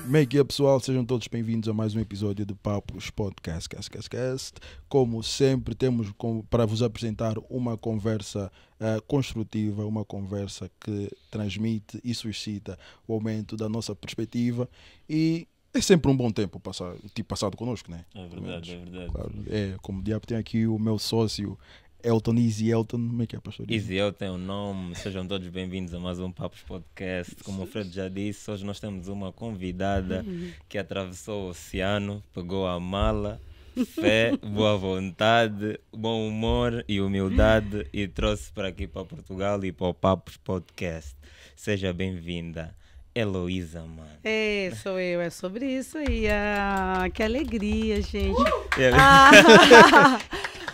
Como é que é, pessoal? Sejam todos bem-vindos a mais um episódio de Papos Podcast. Como sempre, temos para vos apresentar uma conversa construtiva, uma conversa que transmite e suscita o aumento da nossa perspectiva, e é sempre um bom tempo passado connosco, né? É verdade, é verdade. Claro, como o diabo tem aqui o meu sócio Elton, Easy Elton. Como é que é, pastor? Easy Elton é o nome. Sejam todos bem-vindos a mais um Papos Podcast. Como o Fred já disse, hoje nós temos uma convidada que atravessou o oceano, pegou a mala, fé, boa vontade, bom humor e humildade e trouxe para aqui para Portugal e para o Papos Podcast. Seja bem-vinda, Heloísa, mano. Sou eu, é sobre isso aí. Que alegria, gente.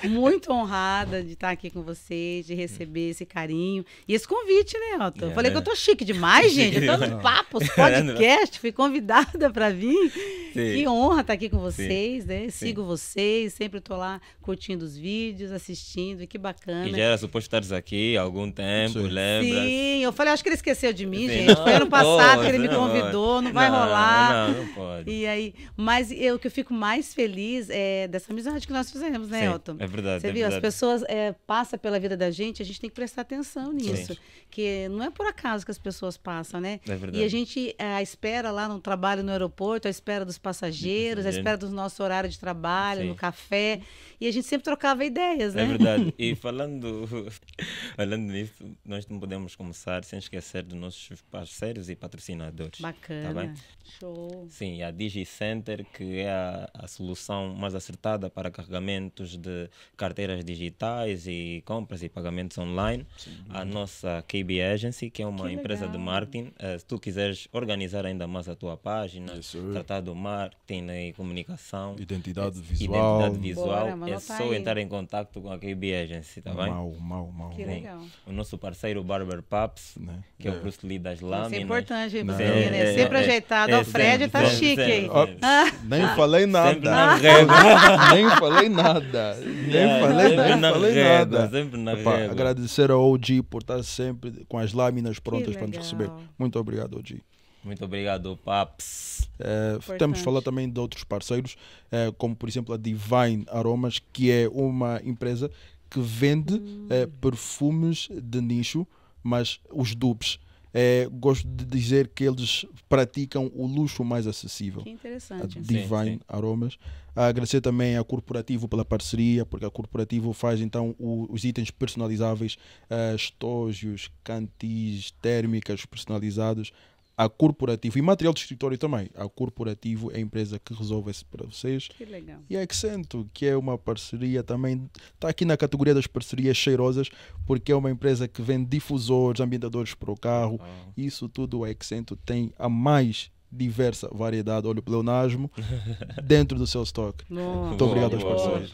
Muito honrada de estar aqui com vocês, de receber esse carinho e esse convite, né, Elton? Falei que eu tô chique demais, gente. Eu tô no Papos Podcast, fui convidada para vir. Sim. Que honra estar aqui com vocês, né? Sim. Sigo vocês, sempre tô lá curtindo os vídeos, assistindo, que bacana. E já era suposto estares aqui há algum tempo, lembra? Sim, eu falei, acho que ele esqueceu de mim, gente. Foi ano passado que ele me convidou, não vai rolar. Não pode. E aí, mas o que eu fico mais feliz é dessa amizade que nós fizemos, né, Elton? É verdade. Você viu, as pessoas passam pela vida da gente, a gente tem que prestar atenção nisso. Sim. Que não é por acaso que as pessoas passam, né? É verdade. E a gente espera lá no trabalho no aeroporto, a espera dos passageiros, a espera do nosso horário de trabalho, no café. E a gente sempre trocava ideias, né? É verdade. E falando nisso, nós não podemos começar sem esquecer dos nossos parceiros e patrocinadores. Bacana. Tá bem? Show. Sim, a DigiCenter, que é a solução mais acertada para carregamentos de carteiras digitais e compras e pagamentos online. Sim. A nossa KB Agency, que é uma empresa de marketing. Se tu quiseres organizar ainda mais a tua página, tratar do marketing e comunicação, identidade visual, Bora, é só entrar em contato com a KB Agency, tá bem? Que legal. O nosso parceiro Barber Paps, né? Que é o Bruce Lee das lâminas. Isso é importante, Bruce Lee, né? Sempre ajeitado. O Fred tá chique aí. Nem falei nada. Sempre na régua. Nem falei nada. Sempre na régua. Agradecer ao OG por estar sempre com as lâminas prontas para nos receber. Muito obrigado, OG. Muito obrigado, Paps. Temos de falar também de outros parceiros, como por exemplo a Divine Aromas, que é uma empresa que vende perfumes de nicho, mas os dupes. Gosto de dizer que eles praticam o luxo mais acessível. Que interessante. A Divine Aromas. Agradecer também a Corporativo pela parceria, porque a Corporativo faz então os itens personalizáveis, estojos, cantis, térmicas personalizados. A Corporativo e material de escritório também. A Corporativo é a empresa que resolve isso para vocês. Que legal. E a Accento, que é uma parceria também, está aqui na categoria das parcerias cheirosas, porque é uma empresa que vende difusores, ambientadores para o carro. Isso tudo a Accento tem a mais diversa variedade, olha o pleonasmo, dentro do seu estoque. Muito obrigado aos parceiros.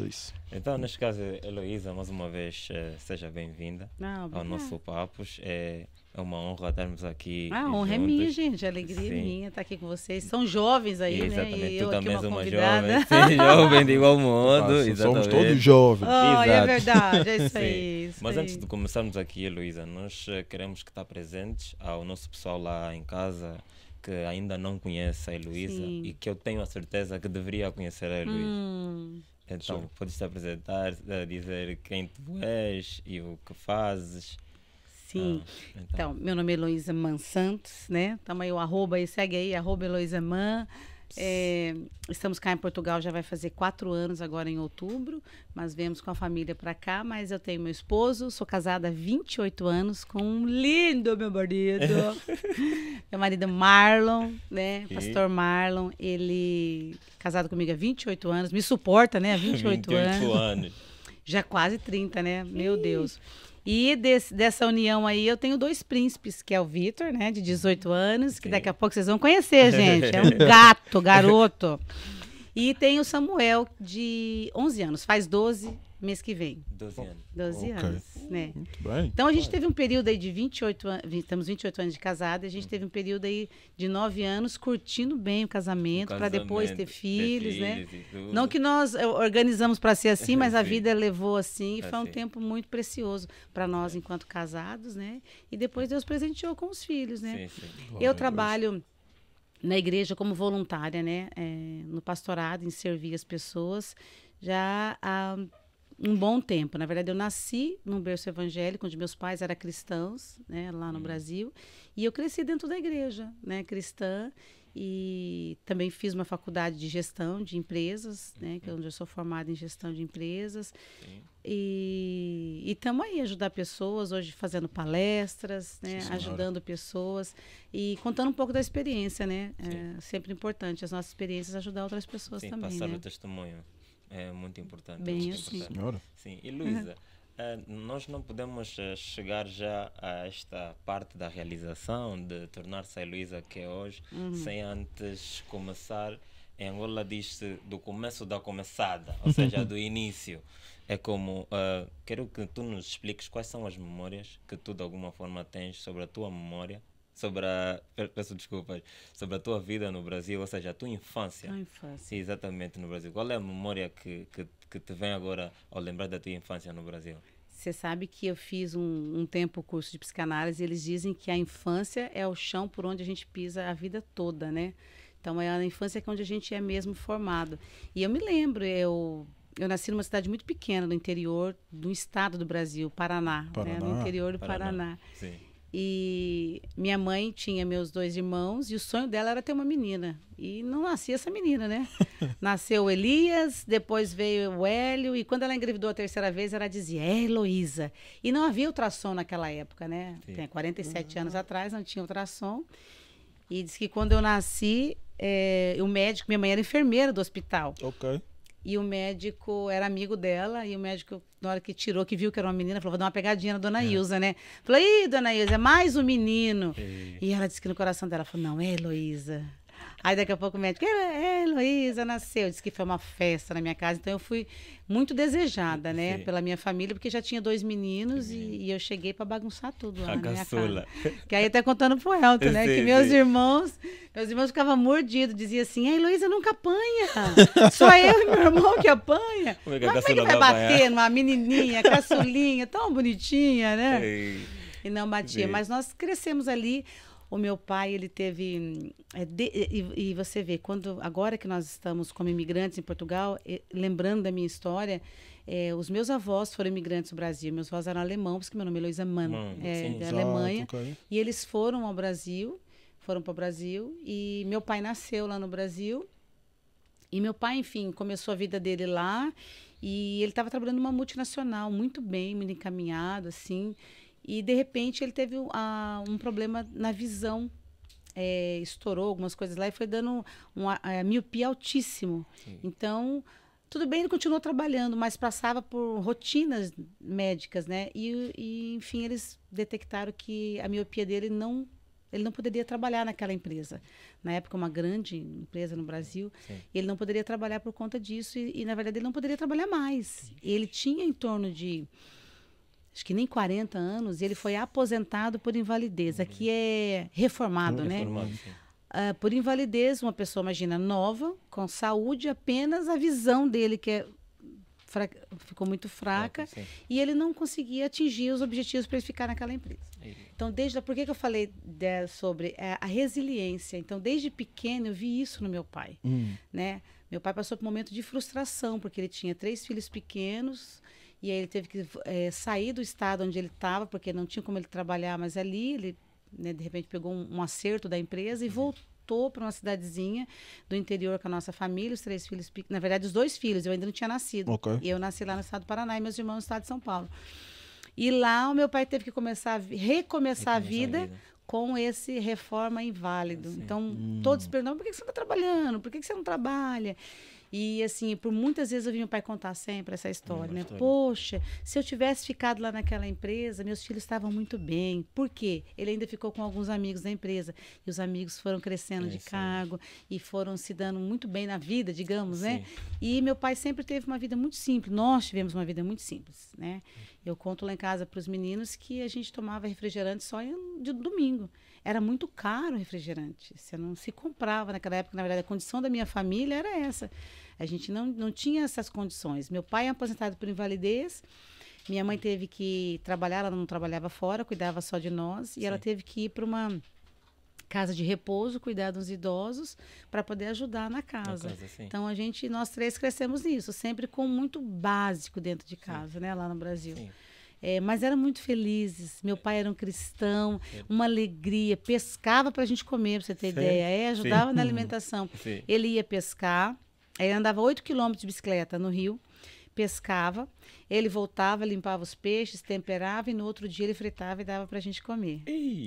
Isso. Então, neste caso, Heloísa, mais uma vez, seja bem-vinda ao nosso Papos. É uma honra estarmos aqui. A honra é minha, gente. A alegria é minha estar aqui com vocês. São jovens aí, exatamente. Né? E tu eu também aqui és uma convidada. jovem. Jovem de igual modo. Somos todos jovens. É verdade, é isso aí. Mas antes de começarmos aqui, Heloísa, nós queremos que está presentes ao nosso pessoal lá em casa que ainda não conhece a Heloísa e que eu tenho a certeza que deveria conhecer a Heloísa. Então, podes te apresentar, dizer quem tu és e o que fazes. Sim, então, meu nome é Heloísa Man Santos, né? Tamo aí, segue aí, @Heloísa Man. Estamos cá em Portugal, já vai fazer 4 anos agora em outubro, mas viemos com a família para cá, mas eu tenho meu esposo, sou casada há 28 anos com um lindo meu marido, meu marido Marlon, né, pastor Marlon, ele casado comigo há 28 anos, me suporta, né, há 28 anos, já quase 30, né, meu Deus. E dessa união aí eu tenho 2 príncipes, que é o Vitor, né, de 18 anos, que daqui a pouco vocês vão conhecer, gente. É um garoto. E tem o Samuel, de 11 anos, faz 12 mês que vem. 12 anos. 12 anos, né? Muito bem. Então a gente teve um período aí de 28 anos, estamos 28 anos de casada, a gente teve um período aí de 9 anos curtindo bem o casamento, para depois ter filhos, né? Não que nós organizamos para ser assim, mas a vida levou assim, e foi um tempo muito precioso para nós enquanto casados, né? E depois Deus presenteou com os filhos, né? Sim. Eu trabalho na igreja como voluntária, né? No pastorado, em servir as pessoas, já há um bom tempo. Na verdade, eu nasci num berço evangélico, onde meus pais eram cristãos, né? Lá no Brasil. E eu cresci dentro da igreja, né? Cristã. E também fiz uma faculdade de gestão de empresas, né? Que é onde eu sou formada em gestão de empresas. Sim. E estamos aí ajudar pessoas, hoje fazendo palestras, né? Sim, Ajudando pessoas e contando um pouco da experiência, né? É sempre importante as nossas experiências ajudar outras pessoas Sim, também, passar né? o testemunho é muito importante. Bem muito assim. importante. Senhora. Sim, e Luísa, nós não podemos chegar já a esta parte da realização de tornar-se a Luísa que é hoje, sem antes começar. Em Angola diz-se do começo da começada, ou seja, do início. É como, quero que tu nos expliques quais são as memórias que tu de alguma forma tens sobre a tua memória, peço desculpas, sobre a tua vida no Brasil, ou seja, a tua infância. A infância. Sim, exatamente, no Brasil. Qual é a memória que te vem agora ao lembrar da tua infância no Brasil? Você sabe que eu fiz um tempo curso de psicanálise e eles dizem que a infância é o chão por onde a gente pisa a vida toda, né? Então, é a infância que é onde a gente é mesmo formado. E eu me lembro, eu nasci numa cidade muito pequena, no interior do estado do Brasil, Paraná. Né? No interior do Paraná. Sim. E minha mãe tinha meus 2 irmãos e o sonho dela era ter uma menina. E não nascia essa menina, né? Nasceu o Elias, depois veio o Hélio, e quando ela engravidou a 3ª vez, ela dizia, é Heloísa. E não havia ultrassom naquela época, né? Sim. Tem 47 anos atrás, não tinha ultrassom. E disse que quando eu nasci, o médico, minha mãe era enfermeira do hospital. Ok. E o médico era amigo dela, e o médico, na hora que tirou, que viu que era uma menina, falou, vou dar uma pegadinha na dona Ilza, né? Falou, ih, dona Ilza, é mais um menino. E ela disse que no coração dela, falou, não, é Heloísa. Aí daqui a pouco o médico, Heloísa nasceu. Disse que foi uma festa na minha casa, então eu fui muito desejada, né? Sim. Pela minha família, porque já tinha 2 meninos e eu cheguei para bagunçar tudo lá A na minha caçula. casa. Que aí até contando pro Elton, né? Sim, Que meus sim. irmãos ficavam mordidos, diziam assim, a Heloísa nunca apanha. Só eu e meu irmão que apanha. Como é que a Mas como é que caçula vai vai bater apanhar? numa menininha, caçulinha, tão bonitinha, né? Ei, E não batia. Sim. Mas nós crescemos ali. O meu pai, ele teve... E você vê, agora que nós estamos como imigrantes em Portugal, lembrando da minha história, os meus avós foram imigrantes do Brasil. Meus avós eram alemãos, porque meu nome é Heloísa Mann, sim. da Exato, Alemanha. ok. E eles foram para o Brasil, e meu pai nasceu lá no Brasil. E meu pai, enfim, começou a vida dele lá, e ele estava trabalhando numa multinacional, muito bem, muito encaminhado, assim. E, de repente, ele teve um problema na visão. Estourou algumas coisas lá e foi dando uma miopia altíssimo. Sim. Então, tudo bem, ele continuou trabalhando, mas passava por rotinas médicas, né? E enfim, eles detectaram que a miopia dele ele não poderia trabalhar naquela empresa. Na época, uma grande empresa no Brasil. Sim. Ele não poderia trabalhar por conta disso e, na verdade, ele não poderia trabalhar mais. Ele tinha em torno de... acho que nem 40 anos, e ele foi aposentado por invalidez. Aqui é reformado, né? Reformado, sim. Por invalidez, uma pessoa, imagina, nova, com saúde, apenas a visão dele, que ficou muito fraca, Sim. e ele não conseguia atingir os objetivos para ele ficar naquela empresa. Ei, Então, por que eu falei sobre a resiliência? Então, desde pequeno, eu vi isso no meu pai, né? Meu pai passou por um momento de frustração, porque ele tinha 3 filhos pequenos, e aí ele teve que sair do estado onde ele estava, porque não tinha como ele trabalhar mais ali. Ele, né, de repente, pegou um acerto da empresa e voltou para uma cidadezinha do interior com a nossa família, os 3 filhos pequenos. Na verdade, os 2 filhos, eu ainda não tinha nascido. Ok. E eu nasci lá no estado do Paraná e meus irmãos no estado de São Paulo. E lá o meu pai teve que recomeçar a vida com esse reforma inválido. Sim. Então, todos perguntam, por que você não está trabalhando? Por que você não trabalha? E, assim, por muitas vezes eu vi meu pai contar sempre essa história, né? História. Poxa, se eu tivesse ficado lá naquela empresa, meus filhos estavam muito bem. Por quê? Ele ainda ficou com alguns amigos da empresa. E os amigos foram crescendo de Sim. cargo e foram se dando muito bem na vida, digamos, né? Sim. E meu pai sempre teve uma vida muito simples. Nós tivemos uma vida muito simples, né? Eu conto lá em casa para os meninos que a gente tomava refrigerante só de domingo. Era muito caro o refrigerante. Você não se comprava naquela época. Na verdade, a condição da minha família era essa. A gente não tinha essas condições. Meu pai é aposentado por invalidez. Minha mãe teve que trabalhar. Ela não trabalhava fora, cuidava só de nós. E ela teve que ir para uma casa de repouso, cuidar dos idosos, para poder ajudar na casa. Então, nós três crescemos nisso, sempre com muito básico dentro de casa, né, lá no Brasil. Mas eram muito felizes. Meu pai era um cristão, uma alegria, pescava para a gente comer, para você ter ideia. Ajudava na alimentação. Ele ia pescar, aí andava 8 quilômetros de bicicleta no rio, pescava, ele voltava, limpava os peixes, temperava e no outro dia ele fritava e dava para a gente comer,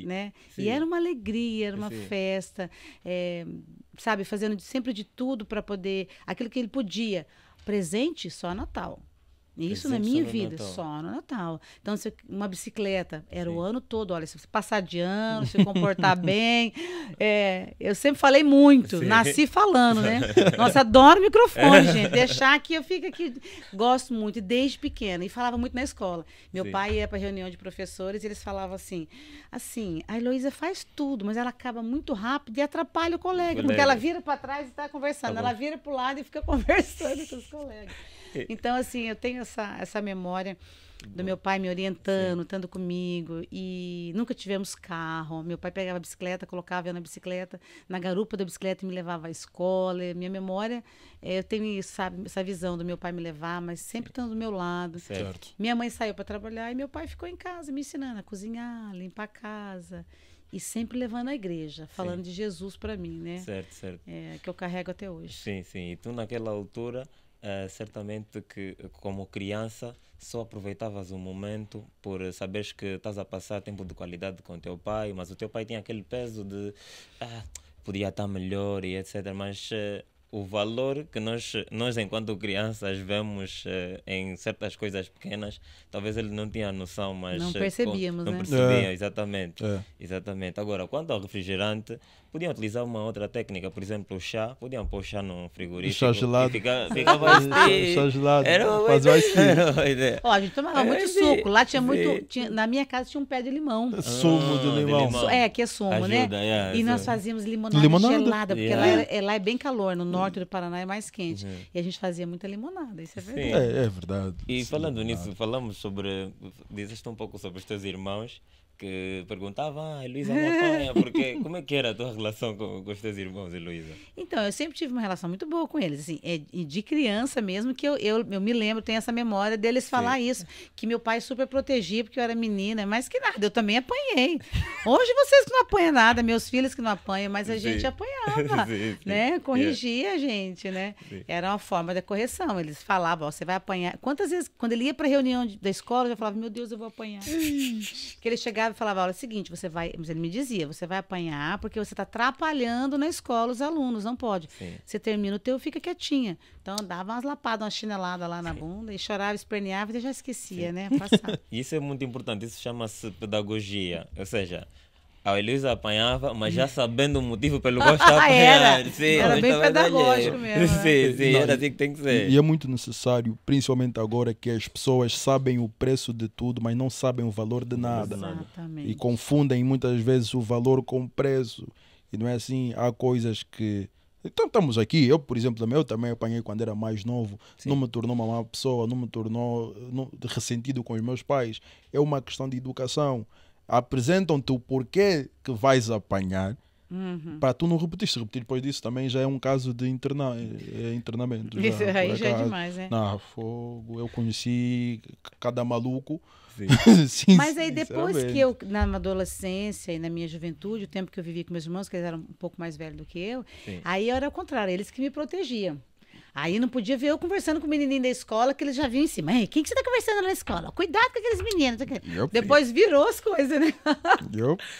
né? E era uma alegria, era uma festa, sabe, fazendo sempre de tudo para poder, aquilo que ele podia, presente só Natal. Isso na minha vida, só no Natal. Então, uma bicicleta era o ano todo. Olha, se você passar de ano, se comportar bem. Eu sempre falei muito, nasci falando, né? Nossa, adoro microfone, gente. Deixar aqui, eu fico aqui. Gosto muito, desde pequena. E falava muito na escola. Meu pai ia para reunião de professores e eles falavam assim, a Heloísa faz tudo, mas ela acaba muito rápido e atrapalha o colega. Porque ela vira para trás e está conversando. Ela vira para o lado e fica conversando com os colegas. Então, assim, eu tenho essa memória do meu pai me orientando, estando comigo, e nunca tivemos carro. Meu pai pegava a bicicleta, colocava eu na bicicleta, na garupa da bicicleta e me levava à escola. Minha memória, eu tenho essa visão do meu pai me levar, mas sempre estando do meu lado. Certo. Minha mãe saiu para trabalhar e meu pai ficou em casa me ensinando a cozinhar, limpar a casa. E sempre levando à igreja, falando de Jesus para mim, né? Certo. Que eu carrego até hoje. Sim. E tu, naquela altura, certamente que, como criança, só aproveitavas o momento por saberes que estás a passar tempo de qualidade com o teu pai, mas o teu pai tinha aquele peso de podia estar melhor e etc. Mas o valor que nós enquanto crianças vemos em certas coisas pequenas, talvez ele não tinha noção, mas não percebíamos, não né? percebia, exatamente. Agora, quanto ao refrigerante, podiam utilizar uma outra técnica, por exemplo, o chá, podiam pôr chá num frigorífico. Chá gelado. Ficava chá gelado. Era uma ideia. Ó, a gente tomava muito suco. Lá tinha muito. Na minha casa tinha um pé de limão. Sumo de limão. Que é sumo, né? E nós fazíamos limonada gelada, porque lá é bem calor. No norte do Paraná é mais quente. E a gente fazia muita limonada, isso é verdade. É verdade. E falando nisso, falamos sobre. Dizeste um pouco sobre os teus irmãos, que perguntavam, Heloísa não apanha, porque como é que era a tua relação com os teus irmãos, Heloísa? Então, eu sempre tive uma relação muito boa com eles, assim, de criança mesmo, que eu me lembro, tenho essa memória deles falar isso, que meu pai super protegia, porque eu era menina, mas que nada, eu também apanhei. Hoje vocês que não apanham nada, meus filhos que não apanham, mas a gente apanhava, né? Corrigia a gente, né? Era uma forma de correção, eles falavam, ó, você vai apanhar. Quantas vezes, quando ele ia para a reunião da escola, eu já falava, meu Deus, eu vou apanhar. Que ele chegava e falava, olha, é o seguinte, mas ele me dizia, você vai apanhar porque você está atrapalhando na escola os alunos, não pode. Você termina o teu, fica quietinha. Então, dava umas lapadas, uma chinelada lá na bunda, e chorava, esperneava, e já esquecia, né? Passava. Isso é muito importante, isso chama-se pedagogia, ou seja, a Heloísa apanhava, mas já sabendo o motivo pelo qual estava a apanhar. Era bem pedagógico mesmo. Sim, era assim que tem que ser. E é muito necessário, principalmente agora que as pessoas sabem o preço de tudo, mas não sabem o valor de nada. Exatamente. E confundem muitas vezes o valor com o preço. E não é assim, há coisas que... Então estamos aqui, eu por exemplo eu também apanhei quando era mais novo, não me tornou uma má pessoa, não me tornou ressentido com os meus pais. É uma questão de educação. Apresentam-te o porquê que vais apanhar para tu não repetir. Se repetir depois disso também já é um caso de internamento. Isso aí já é demais, né? Não, fogo. Eu conheci cada maluco. Sim, mas aí depois que eu, na adolescência e na minha juventude, o tempo que eu vivi com meus irmãos, que eles eram um pouco mais velhos do que eu, aí era o contrário, eles que me protegiam. Aí não podia ver eu conversando com o menininho da escola, que eles já vinham em cima. Ei, quem que você tá conversando na escola? Cuidado com aqueles meninos. Depois virou as coisas, né?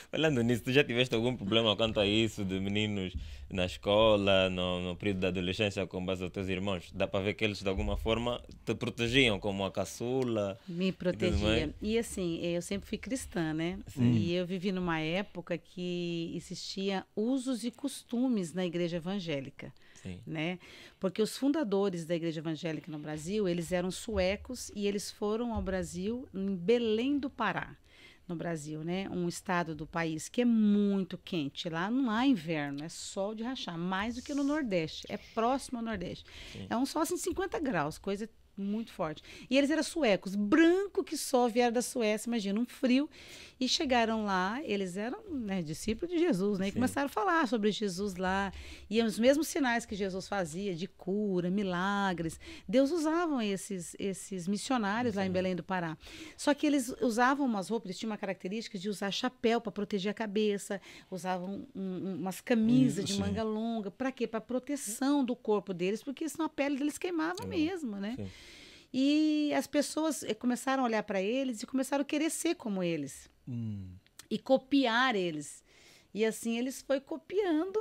Falando nisso, tu já tiveste algum problema quanto a isso, de meninos na escola, no período da adolescência, com base aos teus irmãos? Dá para ver que eles, de alguma forma, te protegiam, como a caçula? Me protegia. E assim, eu sempre fui cristã, né? E eu vivi numa época que existia usos e costumes na igreja evangélica. Né? Porque os fundadores da igreja evangélica no Brasil, eles eram suecos e eles foram ao Brasil em Belém do Pará, no Brasil, né? Um estado do país que é muito quente. Lá não há inverno, é sol de rachar, mais do que no Nordeste, é próximo ao Nordeste. É um sol assim, 50 graus, coisa Muito forte. E eles eram suecos, branco que só, vieram da Suécia, imagina, um frio. E chegaram lá, eles eram, né, discípulos de Jesus, né? E começaram a falar sobre Jesus lá. E os mesmos sinais que Jesus fazia, de cura, milagres. Deus usavam esses missionários lá em Belém do Pará. Só que eles usavam umas roupas, eles tinham uma característica de usar chapéu para proteger a cabeça, usavam umas camisas de manga longa. Para quê? Para proteção do corpo deles, porque senão a pele deles queimava mesmo, né? Sim. E as pessoas começaram a olhar para eles e começaram a querer ser como eles. E copiar eles. E assim eles foi copiando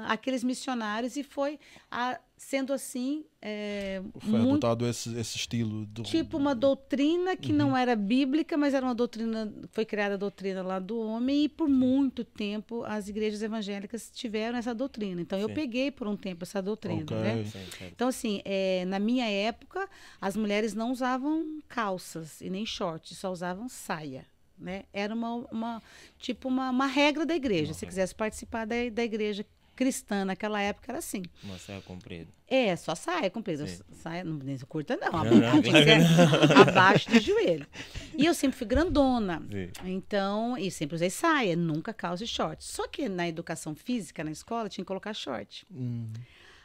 aqueles missionários e foi sendo assim foi adotado esse estilo tipo uma doutrina que não era bíblica, mas era uma doutrina, foi criada a doutrina lá do homem, e por muito tempo as igrejas evangélicas tiveram essa doutrina. Então eu peguei por um tempo essa doutrina, né? Então assim, na minha época as mulheres não usavam calças e nem shorts, só usavam saia. Né? Era uma regra da igreja. Se quisesse participar da igreja cristã naquela época, era assim. Uma saia comprida. Só saia comprida. Saia, não nem curta, não. Tinha que ser abaixo do joelho. E eu sempre fui grandona. Então, e sempre usei saia, nunca calça e short. Só que na educação física, na escola, tinha que colocar short.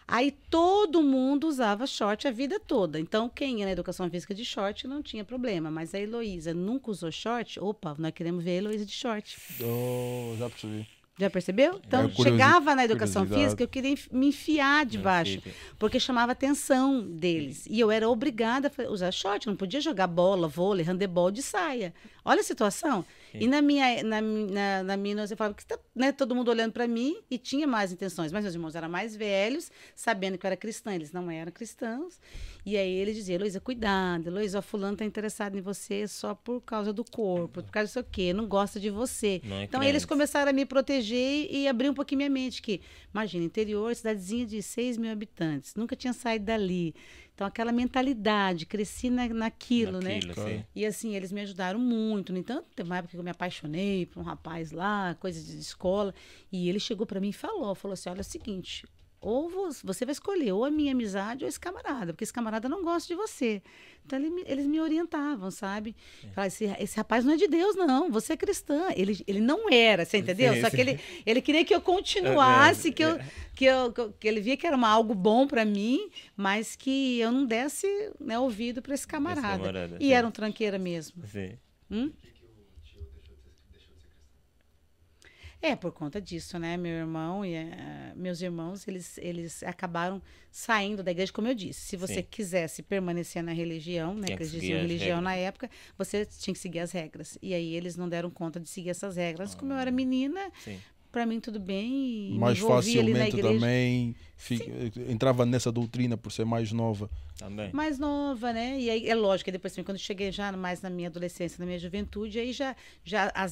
Aí todo mundo usava short a vida toda. Então, quem ia na educação física de short não tinha problema. Mas a Heloísa nunca usou short. Opa, nós queremos ver a Heloísa de short. Já percebi. Já percebeu? Então, chegava na educação física, eu queria me enfiar debaixo, porque chamava a atenção deles. E eu era obrigada a usar short, não podia jogar bola, vôlei, handebol de saia. Olha a situação. E na minha eu falava que tá, né, todo mundo olhando para mim e tinha mais intenções. Mas meus irmãos eram mais velhos, sabendo que eu era cristã. Eles não eram cristãos. E aí eles diziam, Heloísa, cuidado. Heloísa, fulano está interessado em você só por causa do corpo, por causa disso aqui, não gosta de você. Então eles começaram a me proteger e abrir um pouquinho minha mente. Que, imagina, interior, cidadezinha de 6 mil habitantes. Nunca tinha saído dali. Então, aquela mentalidade, cresci naquilo, né? Sim. E assim, eles me ajudaram muito. No entanto, teve uma época que eu me apaixonei por um rapaz lá, coisa de escola. E ele chegou para mim e falou assim, olha, é o seguinte, ou você vai escolher ou a minha amizade ou esse camarada, porque esse camarada não gosta de você. Então, eles me orientavam, sabe? Falaram, esse rapaz não é de Deus, não. Você é cristã. Ele não era, você entendeu? Só que ele queria que eu continuasse, que ele via que era algo bom para mim, mas que eu não desse, né, ouvido para esse camarada. E era um tranqueira mesmo. Sim. Por conta disso, né? Meu irmão e meus irmãos, eles acabaram saindo da igreja, como eu disse. Se você quisesse permanecer na religião, né? Que eles diziam religião na época, você tinha que seguir as regras. E aí eles não deram conta de seguir essas regras. Como eu era menina, para mim tudo bem. E mais facilmente também Sim. entrava nessa doutrina por ser mais nova. Também. Mais nova, né? E aí é lógico que depois, quando eu cheguei já mais na minha adolescência, na minha juventude, aí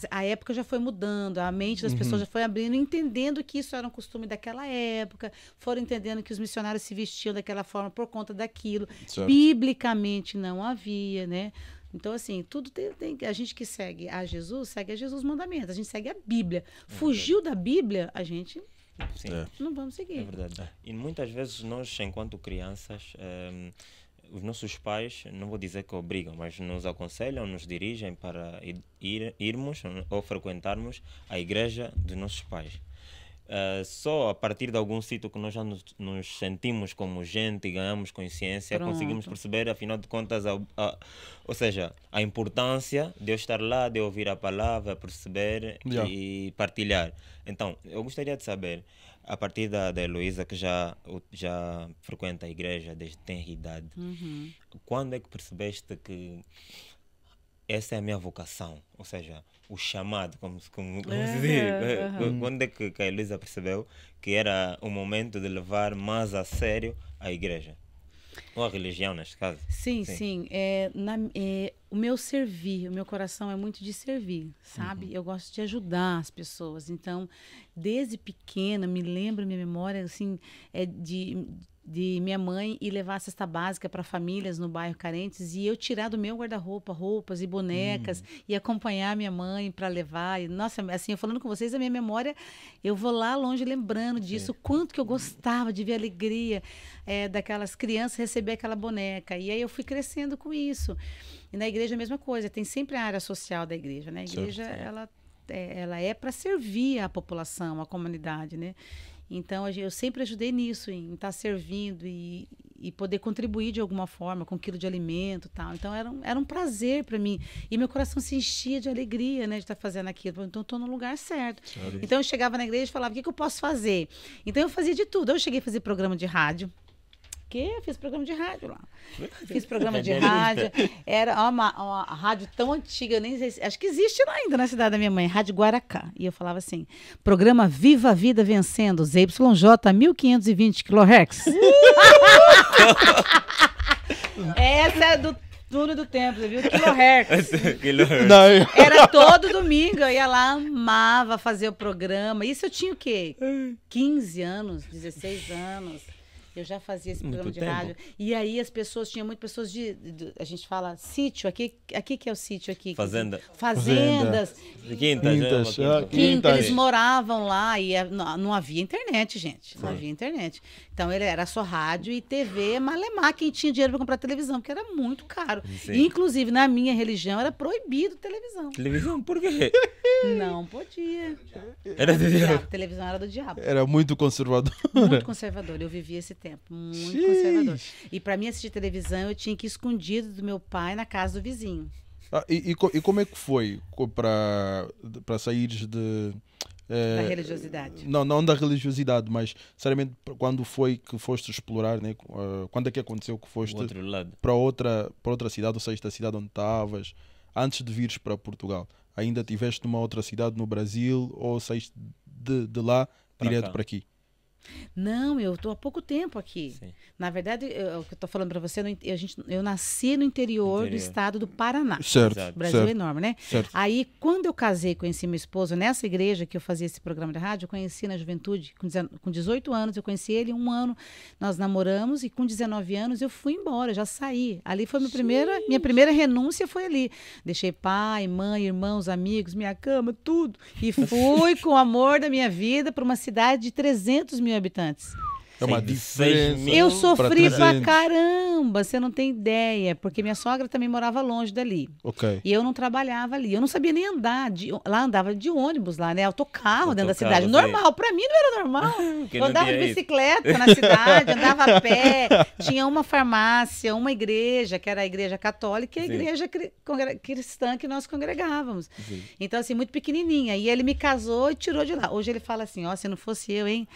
a época já foi mudando, a mente das pessoas já foi abrindo, entendendo que isso era um costume daquela época, foram entendendo que os missionários se vestiam daquela forma por conta daquilo. Certo. Biblicamente não havia, né? Então, assim, tudo tem a gente que segue a Jesus mandamentos, a gente segue a Bíblia. Fugiu da Bíblia, a gente não vamos seguir. É verdade. E muitas vezes nós, enquanto crianças, os nossos pais, não vou dizer que obrigam, mas nos aconselham, nos dirigem para irmos ou frequentarmos a igreja dos nossos pais. Só a partir de algum sítio que nós já nos sentimos como gente e ganhamos consciência, conseguimos perceber, afinal de contas, ou seja, a importância de eu estar lá, de ouvir a palavra, perceber e partilhar. Então, eu gostaria de saber, a partir da Heloísa, que já frequenta a igreja desde tenra idade, quando é que percebeste que essa é a minha vocação? Ou seja, o chamado, como se diz. Quando é que a Heloísa percebeu que era o momento de levar mais a sério a igreja? Ou a religião, neste caso? Sim. o meu servir, o meu coração é muito de servir, sabe? Eu gosto de ajudar as pessoas. Então, desde pequena, me lembro, minha memória, assim, de minha mãe ir levar a cesta básica para famílias no bairro carentes e eu tirar do meu guarda-roupa roupas e bonecas e acompanhar minha mãe para levar. E, nossa, assim, eu falando com vocês, a minha memória, eu vou lá longe lembrando disso, o quanto que eu gostava de ver a alegria daquelas crianças receber aquela boneca. E aí eu fui crescendo com isso. E na igreja a mesma coisa, tem sempre a área social da igreja, né? A igreja, ela é para servir a população, a comunidade, né? Então, eu sempre ajudei nisso, em estar servindo e poder contribuir de alguma forma com um quilo de alimento e tal. Então, era um prazer para mim. E meu coração se enchia de alegria, né, de estar fazendo aquilo. Então, estou no lugar certo. Então, eu chegava na igreja e falava, o que eu posso fazer? Então, eu fazia de tudo. Eu cheguei a fazer programa de rádio. Eu fiz programa de rádio lá. Fiz programa de rádio. Era uma rádio tão antiga, eu nem sei, acho que existe lá ainda na cidade da minha mãe, Rádio Guaracá. E eu falava assim, programa Viva a Vida Vencendo, ZYJ 1520 kHz. Essa é do túnel do tempo, você viu? Kilohertz. Era todo domingo, eu ia lá, amava fazer o programa. Isso eu tinha o quê? 15 anos, 16 anos. Eu já fazia esse programa de rádio. E aí as pessoas, tinha muitas pessoas a gente fala sítio, aqui que é o sítio aqui? Fazenda. Fazendas. Quintas. Eles moravam lá e não havia internet, gente. Não havia internet. Então era só rádio e TV, malemar quem tinha dinheiro para comprar televisão, porque era muito caro. E, inclusive, na minha religião, era proibido televisão. Televisão? Por quê? Não podia. Era do diabo. Televisão era do diabo. Era muito conservador. Muito conservador. Eu vivi esse tempo. Muito conservador. E para mim assistir televisão, eu tinha que ir escondido do meu pai na casa do vizinho. E como é que foi para sair da religiosidade? Não da religiosidade, mas sinceramente quando foi que foste explorar, né? Quando é que aconteceu que foste para outra cidade, ou seja, da cidade onde estavas, antes de vires para Portugal? Ainda tiveste numa outra cidade no Brasil ou saíste de lá direto para aqui? Não, eu estou há pouco tempo aqui. Sim. Na verdade, o que eu estou falando para você, eu nasci no interior do estado do Paraná. Certo. O Brasil é enorme, né? Certo. Aí, quando eu casei, conheci meu esposo, nessa igreja que eu fazia esse programa de rádio, eu conheci na juventude, com 18 anos, eu conheci ele, 1 ano nós namoramos e com 19 anos eu fui embora, já saí. Ali foi minha primeira renúncia, foi ali. Deixei pai, mãe, irmãos, amigos, minha cama, tudo. E fui com o amor da minha vida para uma cidade de 300 mil habitantes. É uma diferença. Eu sofri pra caramba, você não tem ideia, porque minha sogra também morava longe dali. Ok. E eu não trabalhava ali. Eu não sabia nem andar. Lá andava de ônibus lá, né? Autocarro dentro da cidade. Normal, pra mim não era normal. Eu andava de bicicleta na cidade, andava a pé. Tinha uma farmácia, uma igreja, que era a igreja católica, e a igreja cristã que nós congregávamos. Sim. Então, assim, muito pequenininha. E ele me casou e tirou de lá. Hoje ele fala assim, ó, se não fosse eu, hein?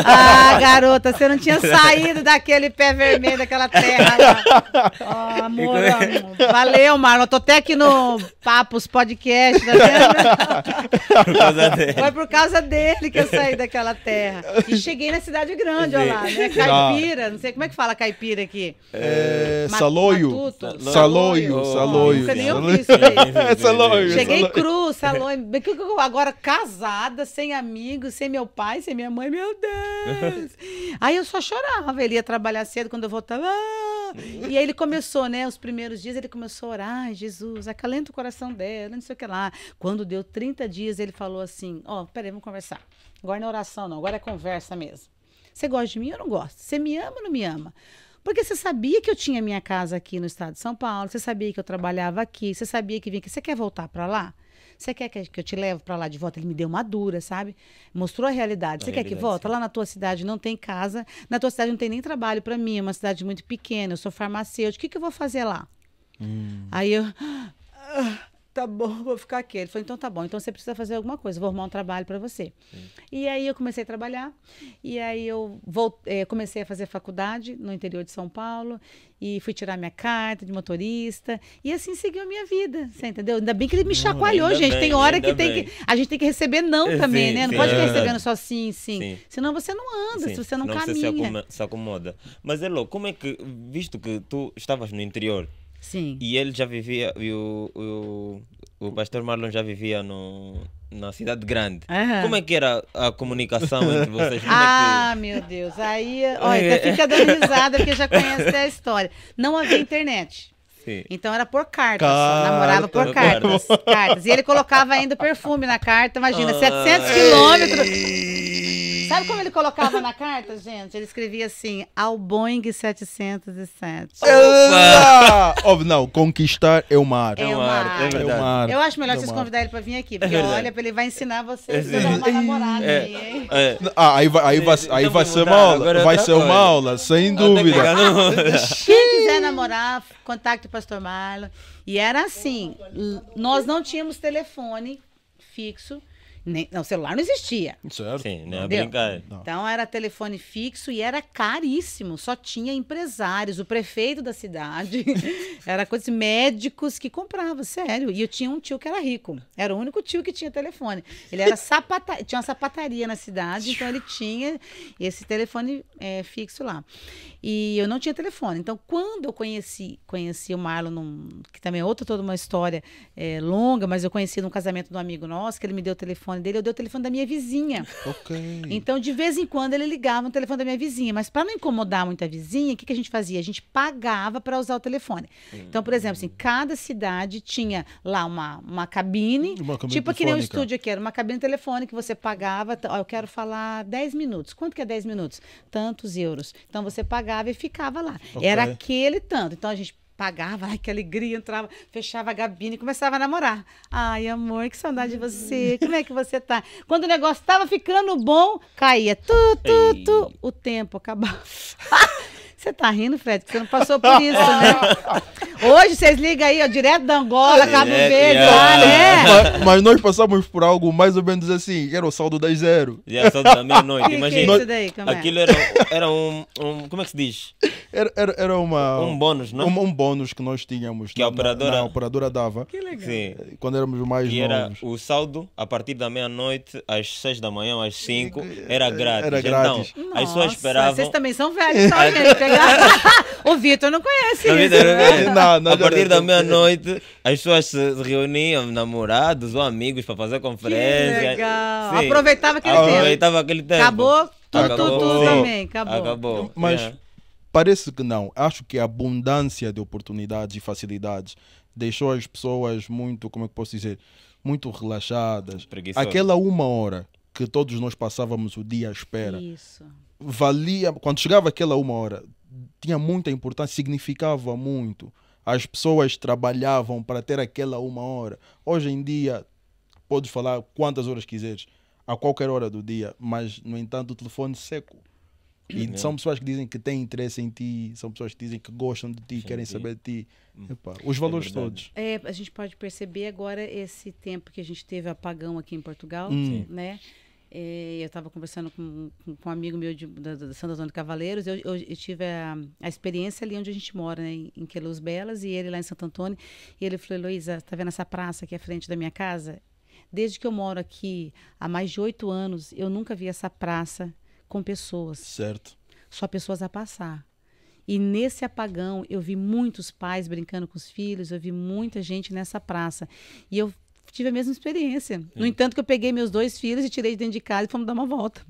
Ah, garoto. Você não tinha saído daquele pé vermelho, daquela terra lá. Oh, amor, valeu, Marlon. Eu tô até aqui no Papos Podcast, tá vendo? Foi por causa dele que eu saí daquela terra. E cheguei na cidade grande, olha lá, né? Caipira, não sei como é que fala caipira aqui. Saloio. Saloio. Nunca nem ouvi isso aí. Saloio. Cheguei cru, saloio. Agora casada, sem amigos, sem meu pai, sem minha mãe, meu Deus. Aí eu só chorava, ele ia trabalhar cedo, quando eu voltava, e aí ele começou, né, os primeiros dias ele começou a orar, ai, Jesus, acalenta o coração dela, não sei o que lá. Quando deu 30 dias, ele falou assim, peraí, vamos conversar. Agora não é oração não, agora é conversa mesmo. Você gosta de mim ou não gosta? Você me ama ou não me ama? Porque você sabia que eu tinha minha casa aqui no estado de São Paulo, você sabia que eu trabalhava aqui, você sabia que vinha aqui, você quer voltar para lá? Você quer que eu te leve para lá de volta? Ele me deu uma dura, sabe? mostrou a realidade. Você quer que volta? Lá na tua cidade não tem casa, na tua cidade não tem nem trabalho para mim, é uma cidade muito pequena, eu sou farmacêutica, o que eu vou fazer lá? Aí eu... tá bom, vou ficar aqui. Ele falou, então tá bom, então você precisa fazer alguma coisa, vou arrumar um trabalho para você. E aí eu comecei a trabalhar, e aí eu comecei a fazer faculdade no interior de São Paulo, e fui tirar minha carta de motorista, e assim seguiu a minha vida, você entendeu? Ainda bem que ele me chacoalhou, gente, bem, tem hora que a gente tem que receber não também, né? Não pode ficar recebendo só sim, senão você não anda, se você não caminha. Você se acomoda. Mas, Elo, como é que, visto que tu estavas no interior, Sim. E ele já vivia, o pastor Marlon já vivia na cidade grande. Aham. Como é que era a comunicação entre vocês? Como Ah, meu Deus. Aí, olha, até fica dando risada porque já conhece até a história. Não havia internet. Sim. Então era por cartas, só, namorava por cartas. Cartas. E ele colocava ainda perfume na carta, imagina, 700 quilômetros. Sabe como ele colocava na carta, gente? Ele escrevia assim, ao Boeing 707. Óbvio, não, conquistar é uma arte. É uma arte. É verdade. uma arte. Eu acho melhor É vocês uma arte. convidar ele pra vir aqui, porque verdade. olha, ele vai ensinar vocês É a dar uma sim. namorada aí, hein? Aí vai Então ser mudar, uma aula, agora é vai outra ser uma coisa. aula, sem Vou ter que dúvida. pegar no- Quem quiser namorar, contacte o pastor Marlon. E era assim, nós não tínhamos telefone fixo, nem, não, celular não existia. Certo? Sim, né? A Entendeu? brincar. Então era telefone fixo e era caríssimo, só tinha empresários, o prefeito da cidade, era coisa de médicos que compravam, sério. E eu tinha um tio que era rico, era o único tio que tinha telefone. Ele era tinha uma sapataria na cidade, então ele tinha esse telefone fixo lá. E eu não tinha telefone. Então, quando eu conheci o Marlon, que também é toda uma história longa, mas eu conheci num casamento de um amigo nosso, que ele me deu o telefone dele, eu dei o telefone da minha vizinha. Ok. Então, de vez em quando, ele ligava no telefone da minha vizinha. Mas para não incomodar muito a vizinha, o que a gente fazia? A gente pagava para usar o telefone. Então, por exemplo, assim, cada cidade tinha lá uma cabine, Uma cabine tipo que nem o telefônica. estúdio aqui, era uma cabine telefônica que você pagava. Ó, eu quero falar 10 minutos. Quanto que é 10 minutos? Tantos euros. Então, você pagava e ficava lá. Ok. Era aquele tanto. Então, a gente pagava, ai, que alegria, entrava, fechava a gabine e começava a namorar. Ai, amor, que saudade de você, como é que você tá? Quando o negócio tava ficando bom, caía, o tempo acabava. Você tá rindo, Fred, que você não passou por isso, né? Hoje vocês ligam aí, ó, direto da Angola, Cabo Verde, lá, né? Mas nós passamos por algo mais ou menos assim, era o saldo 10-0. Já só da meia-noite, Que é imagina. isso daí? Como é? Aquilo era um. Como é que se diz? Era Um bônus, não? um bônus que nós tínhamos. Que a operadora- a operadora dava, Que legal. Sim. quando éramos mais E era novos. o saldo a partir da meia-noite, às 6 da manhã, às 5, era grátis. Era grátis. Então, as pessoas Nossa, esperavam. vocês também são velhos, tá, gente? O Vitor não conhece Na isso. vida era né? grande. Não, A partir da não. meia-noite, as pessoas se reuniam, namorados ou amigos, para fazer Que conferência. legal. Sim. Aproveitava aquele tempo. Aproveitava aquele tempo. Acabou tudo Acabou. também. Acabou. Acabou. Mas É. parece que não. Acho que a abundância de oportunidades e facilidades deixou as pessoas muito, como é que posso dizer, muito relaxadas. Preguiçosas. Aquela uma hora que todos nós passávamos o dia à espera, Isso. valia, quando chegava aquela uma hora, tinha muita importância, significava muito. As pessoas trabalhavam para ter aquela uma hora. Hoje em dia, podes falar quantas horas quiseres, a qualquer hora do dia, mas, no entanto, o telefone seco. E são pessoas que dizem que têm interesse em ti, são pessoas que dizem que gostam de ti, querem saber de ti. Epá, os valores verdade. todos. A gente pode perceber agora esse tempo que a gente teve apagão aqui em Portugal, né? Eu estava conversando com um amigo meu da Santo Antônio de Cavaleiros. Eu tive a experiência ali onde a gente mora, né, em Queluz Belas, e ele lá em Santo Antônio. E ele falou: Heloísa, tá vendo essa praça aqui à frente da minha casa? Desde que eu moro aqui há mais de 8 anos, eu nunca vi essa praça com pessoas. Certo. Só pessoas a passar. E nesse apagão, eu vi muitos pais brincando com os filhos, eu vi muita gente nessa praça. E eu tive a mesma experiência. No entanto, que eu peguei meus 2 filhos e tirei de dentro de casa e fomos dar uma volta.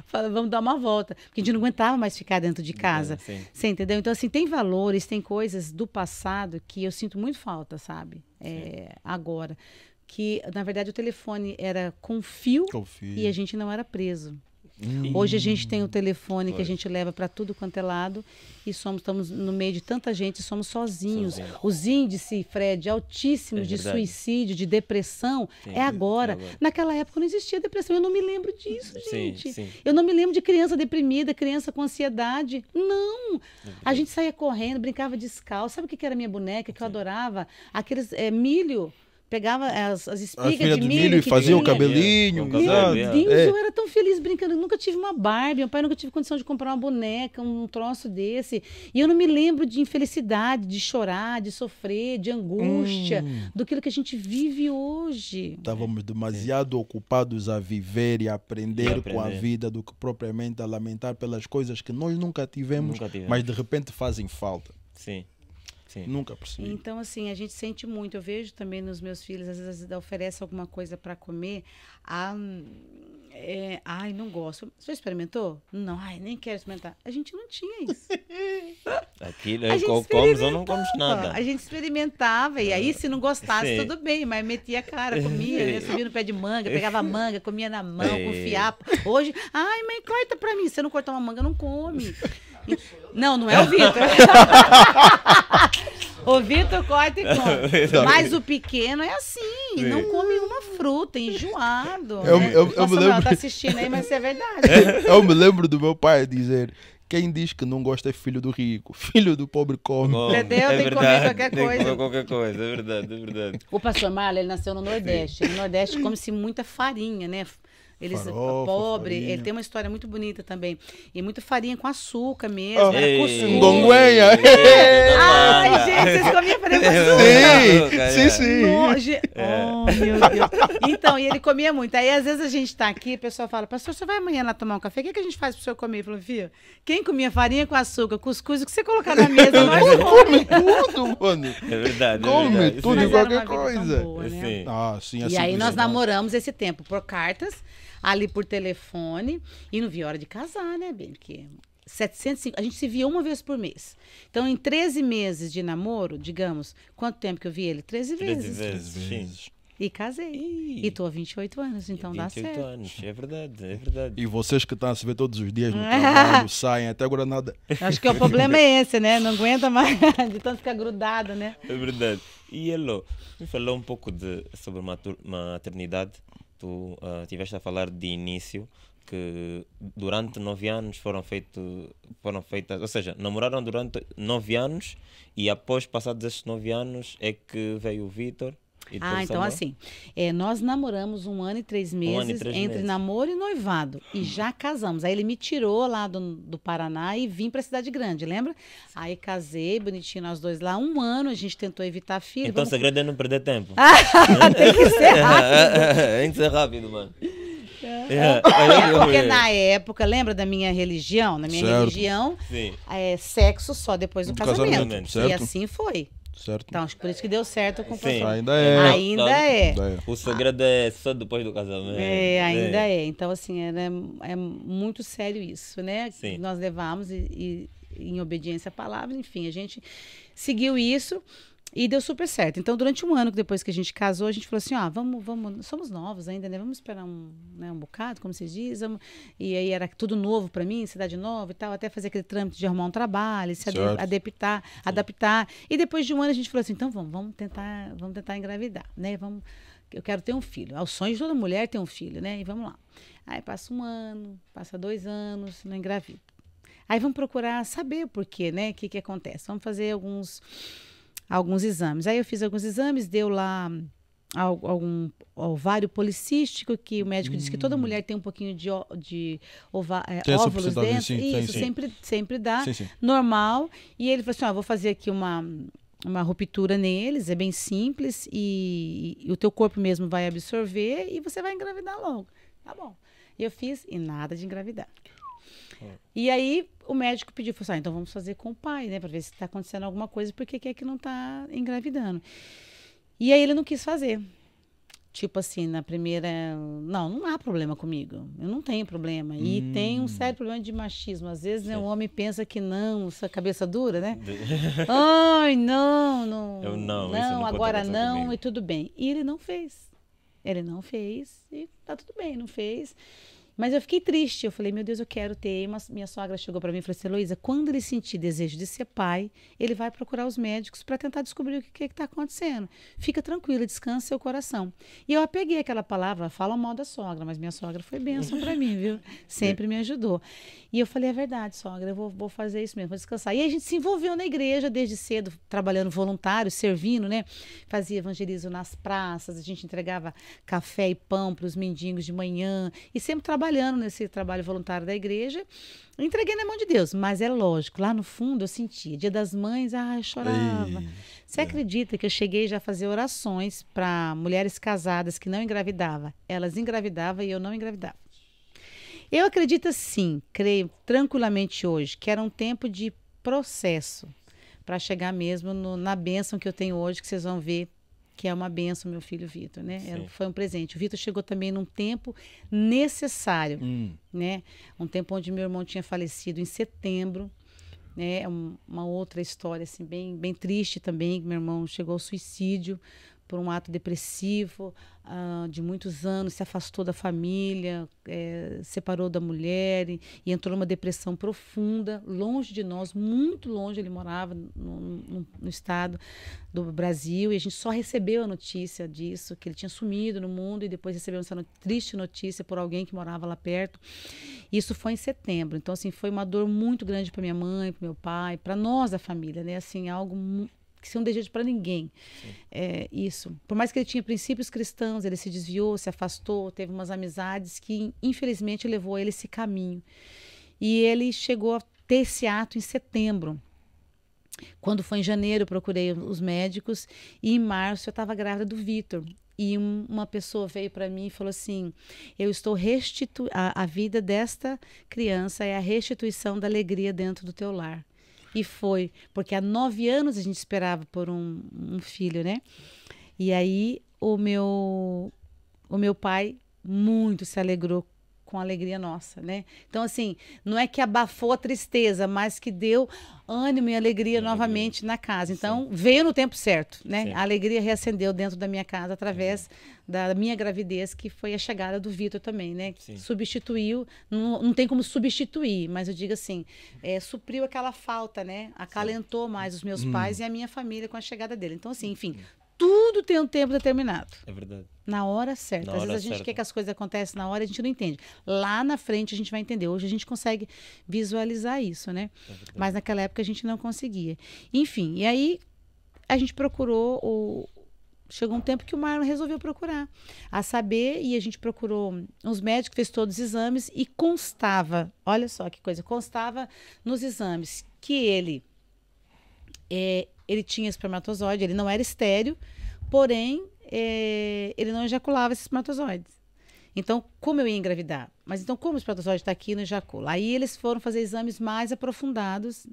Falei, vamos dar uma volta. Porque a gente não aguentava mais ficar dentro de casa. Sim. Você entendeu? Então, assim, tem valores, tem coisas do passado que eu sinto muito falta, sabe? Agora. Que, na verdade, o telefone era com fio Confio. e a gente não era preso. Hoje a gente tem o telefone que a gente leva para tudo quanto é lado e estamos no meio de tanta gente, somos sozinhos. Os índices, Fred, altíssimos de verdade. suicídio, de depressão, Sim, é agora. é agora. Naquela época não existia depressão, eu não me lembro disso, Sim, gente. sim. Eu não me lembro de criança deprimida, criança com ansiedade. Não! A gente saía correndo, brincava descalço. Sabe o que era minha boneca que eu adorava? Aqueles milho. Pegava as A espigas filha de milho e que fazia o tinha. cabelinho. Com Meu cabelo, exato. Deus, É. eu era tão feliz brincando. Eu nunca tive uma Barbie. Meu pai nunca tive condição de comprar uma boneca, um troço desse. E eu não me lembro de infelicidade, de chorar, de sofrer, de angústia, do que a gente vive hoje. Estávamos demasiado ocupados a viver e a aprender com a aprender. vida do que propriamente a lamentar pelas coisas que nós nunca tivemos, Nunca tivemos. mas de repente fazem falta. Sim. Sim. Nunca percebi. Então, assim, a gente sente muito. Eu vejo também nos meus filhos, às vezes oferece alguma coisa para comer. Ai, não gosto. Você já experimentou? Não, ai, nem quero experimentar. A gente não tinha isso. Aquilo A gente comes ou não comes nada. A gente experimentava, e aí se não gostasse, Sim. tudo bem, mas metia a cara, comia, né? Subia no pé de manga, pegava manga, comia na mão, com fiapo. Hoje, ai, mãe, corta pra mim. Se você não cortar uma manga, não come. Não, não é o Vitor. O Vitor corta e come. Mas o pequeno é assim, não come uma fruta, enjoado. Né? Eu Nossa, me lembro... tá assistindo aí, mas isso é verdade. Eu me lembro do meu pai dizer: quem diz que não gosta é filho do rico, filho do pobre come. Entendeu? Tem que comer qualquer tem que coisa. comer qualquer coisa, é verdade, é verdade. O pastor Marlon, ele nasceu no Nordeste. No Nordeste come-se muita farinha, né? Eles, Farofa, pobre, farinha. ele tem uma história muito bonita também. E muita farinha com açúcar mesmo, era Ei, cuscuz. Ngonguenha. Ai, gente, vocês comiam farinha com açúcar. Sim. Oh, meu Deus. Então, e ele comia muito. Aí, às vezes, a gente tá aqui, o pessoal fala, pastor, você vai amanhã lá tomar um café? O que a gente faz pro senhor comer? Eu falo, filho, quem comia farinha com açúcar, cuscuz, o que você colocar na mesa, nós Come tudo, mano. É verdade. Come é verdade. tudo Mas e era qualquer uma vida tão coisa. boa, né? Sim. Ah, sim, E aí nós simplicidade. namoramos esse tempo por cartas, ali por telefone, e não via hora de casar, né, bem? Porque 705, a gente se via uma vez por mês. Então, em 13 meses de namoro, digamos, quanto tempo que eu vi ele? 13 vezes. 13 vezes. E casei. Ih. E tô há 28 anos, então dá 28 certo. anos, é verdade, é verdade. E vocês que estão a se ver todos os dias no trabalho, saem, até agora nada. Acho que o problema é esse, né? Não aguenta mais de tanto ficar grudado, né? É verdade. E Elo, me falou um pouco sobre maternidade. Tu estiveste a falar de início que durante 9 anos foram feitas, ou seja, namoraram durante 9 anos e após passados esses 9 anos é que veio o Vitor. Então assim, nós namoramos 1 ano e 3 meses, ano e 3 entre meses. namoro e noivado, e já casamos. Aí ele me tirou lá do Paraná e vim pra Cidade Grande, lembra? Aí casei, bonitinho nós dois lá, 1 ano, a gente tentou evitar filho. Então o segredo é não perder tempo. Tem que ser rápido. Tem que ser rápido, mano. Porque na época, lembra da minha religião? Na minha Certo. religião, Sim. sexo só depois do Do casamento. casamento, E certo. assim foi. Certo? Então, acho que por isso que deu certo com o Sim. pastor. Ainda é. Ainda é. Ainda é. O segredo é só depois do casamento. Ainda é. Então, assim, é muito sério isso, né? Sim. Nós levamos e em obediência à palavra, enfim, a gente seguiu isso e deu super certo. Então, durante 1 ano depois que a gente casou, a gente falou assim, vamos, somos novos ainda, né? Vamos esperar um bocado, como vocês dizem. E aí era tudo novo para mim, cidade nova e tal, até fazer aquele trâmite de arrumar um trabalho, se Certo. adaptar. E depois de 1 ano a gente falou assim, então vamos tentar engravidar, né? Eu quero ter um filho. É o sonho de toda mulher ter um filho, né? E vamos lá. Aí passa 1 ano, passa 2 anos, não engravido. Aí vamos procurar saber o porquê, né? O que acontece. Vamos fazer alguns exames. Aí eu fiz alguns exames, deu lá algum ovário policístico, que o médico disse que toda mulher tem um pouquinho de Tem essa óvulos porcentagem, dentro. sim, tem, Isso, sim. sempre dá. Sim. Normal. E ele falou assim, vou fazer aqui uma ruptura neles, é bem simples, e o teu corpo mesmo vai absorver e você vai engravidar logo. Tá bom. E eu fiz, e nada de engravidar. E aí o médico pediu, falou assim, então vamos fazer com o pai, né, para ver se está acontecendo alguma coisa, porque que é que não está engravidando. E aí ele não quis fazer. Tipo assim, na primeira, não há problema comigo, eu não tenho problema. E tem um sério problema de machismo. Às vezes, né, o homem pensa que não, essa cabeça dura, né? Ai, não, Eu não, isso não pode agora acontecer não, comigo. e tudo bem. E ele não fez. E tá tudo bem, não fez. Mas eu fiquei triste, eu falei, meu Deus, eu quero ter. Minha sogra chegou para mim e falou assim, Heloísa, quando ele sentir desejo de ser pai, ele vai procurar os médicos para tentar descobrir o que está acontecendo. Fica tranquila, descansa seu coração. E eu apeguei aquela palavra, fala mal da sogra, mas minha sogra foi bênção para mim, viu? Sempre me ajudou. E eu falei, é verdade, sogra, eu vou fazer isso mesmo, vou descansar. E a gente se envolveu na igreja desde cedo, trabalhando voluntário, servindo, né? Fazia evangelismo nas praças, a gente entregava café e pão para os mendigos de manhã, e sempre trabalhando nesse trabalho voluntário da igreja. Eu entreguei na mão de Deus, mas é lógico, lá no fundo eu sentia. Dia das Mães, eu chorava. Você acredita que eu cheguei já a fazer orações para mulheres casadas que não engravidavam? Elas engravidavam e eu não engravidava. Eu acredito sim, creio tranquilamente hoje, que era um tempo de processo para chegar mesmo na bênção que eu tenho hoje, que vocês vão ver que é uma bênção, meu filho Vitor, né? Foi um presente. O Vitor chegou também num tempo necessário, né? Um tempo onde meu irmão tinha falecido em setembro, né? Uma outra história, assim, bem triste também. Meu irmão chegou ao suicídio por um ato depressivo, de muitos anos, se afastou da família, separou da mulher e entrou numa depressão profunda, longe de nós, muito longe. Ele morava no estado do Brasil, e a gente só recebeu a notícia disso, que ele tinha sumido no mundo, e depois recebemos essa triste notícia por alguém que morava lá perto. Isso foi em setembro. Então, assim, foi uma dor muito grande para minha mãe, para meu pai, para nós da família, né? Assim, algo que você não deseja para ninguém. Isso. Por mais que ele tinha princípios cristãos, ele se desviou, se afastou, teve umas amizades que, infelizmente, levou ele esse caminho. E ele chegou a ter esse ato em setembro. Quando foi em janeiro, eu procurei os médicos, e em março eu estava grávida do Vitor. E uma pessoa veio para mim e falou assim: eu estou restituindo a vida desta criança, é a restituição da alegria dentro do teu lar. E foi, porque há 9 anos a gente esperava por um filho, né? E aí o meu pai muito se alegrou com a alegria nossa, né? Então, assim, não é que abafou a tristeza, mas que deu ânimo e alegria novamente na casa. Então, veio no tempo certo, né? Sim. A alegria reacendeu dentro da minha casa através da minha gravidez, que foi a chegada do Vitor também, né? Sim. Substituiu, não tem como substituir, mas eu digo assim, supriu aquela falta, né? Acalentou mais os meus pais e a minha família com a chegada dele. Então, assim, enfim, tudo tem um tempo determinado. É verdade. Na hora certa. Às vezes a gente quer que as coisas aconteçam na hora e a gente não entende. Lá na frente a gente vai entender. Hoje a gente consegue visualizar isso, né? Mas naquela época a gente não conseguia. Enfim, e aí a gente procurou Chegou um tempo que o Marlon resolveu procurar. A saber, e a gente procurou uns médicos, fez todos os exames e constava, olha só que coisa, constava nos exames que ele tinha espermatozoide, ele não era estéril, porém, ele não ejaculava esses espermatozoides. Então, como eu ia engravidar? Mas então, como o espermatozoide está aqui, não ejacula? Aí eles foram fazer exames mais aprofundados,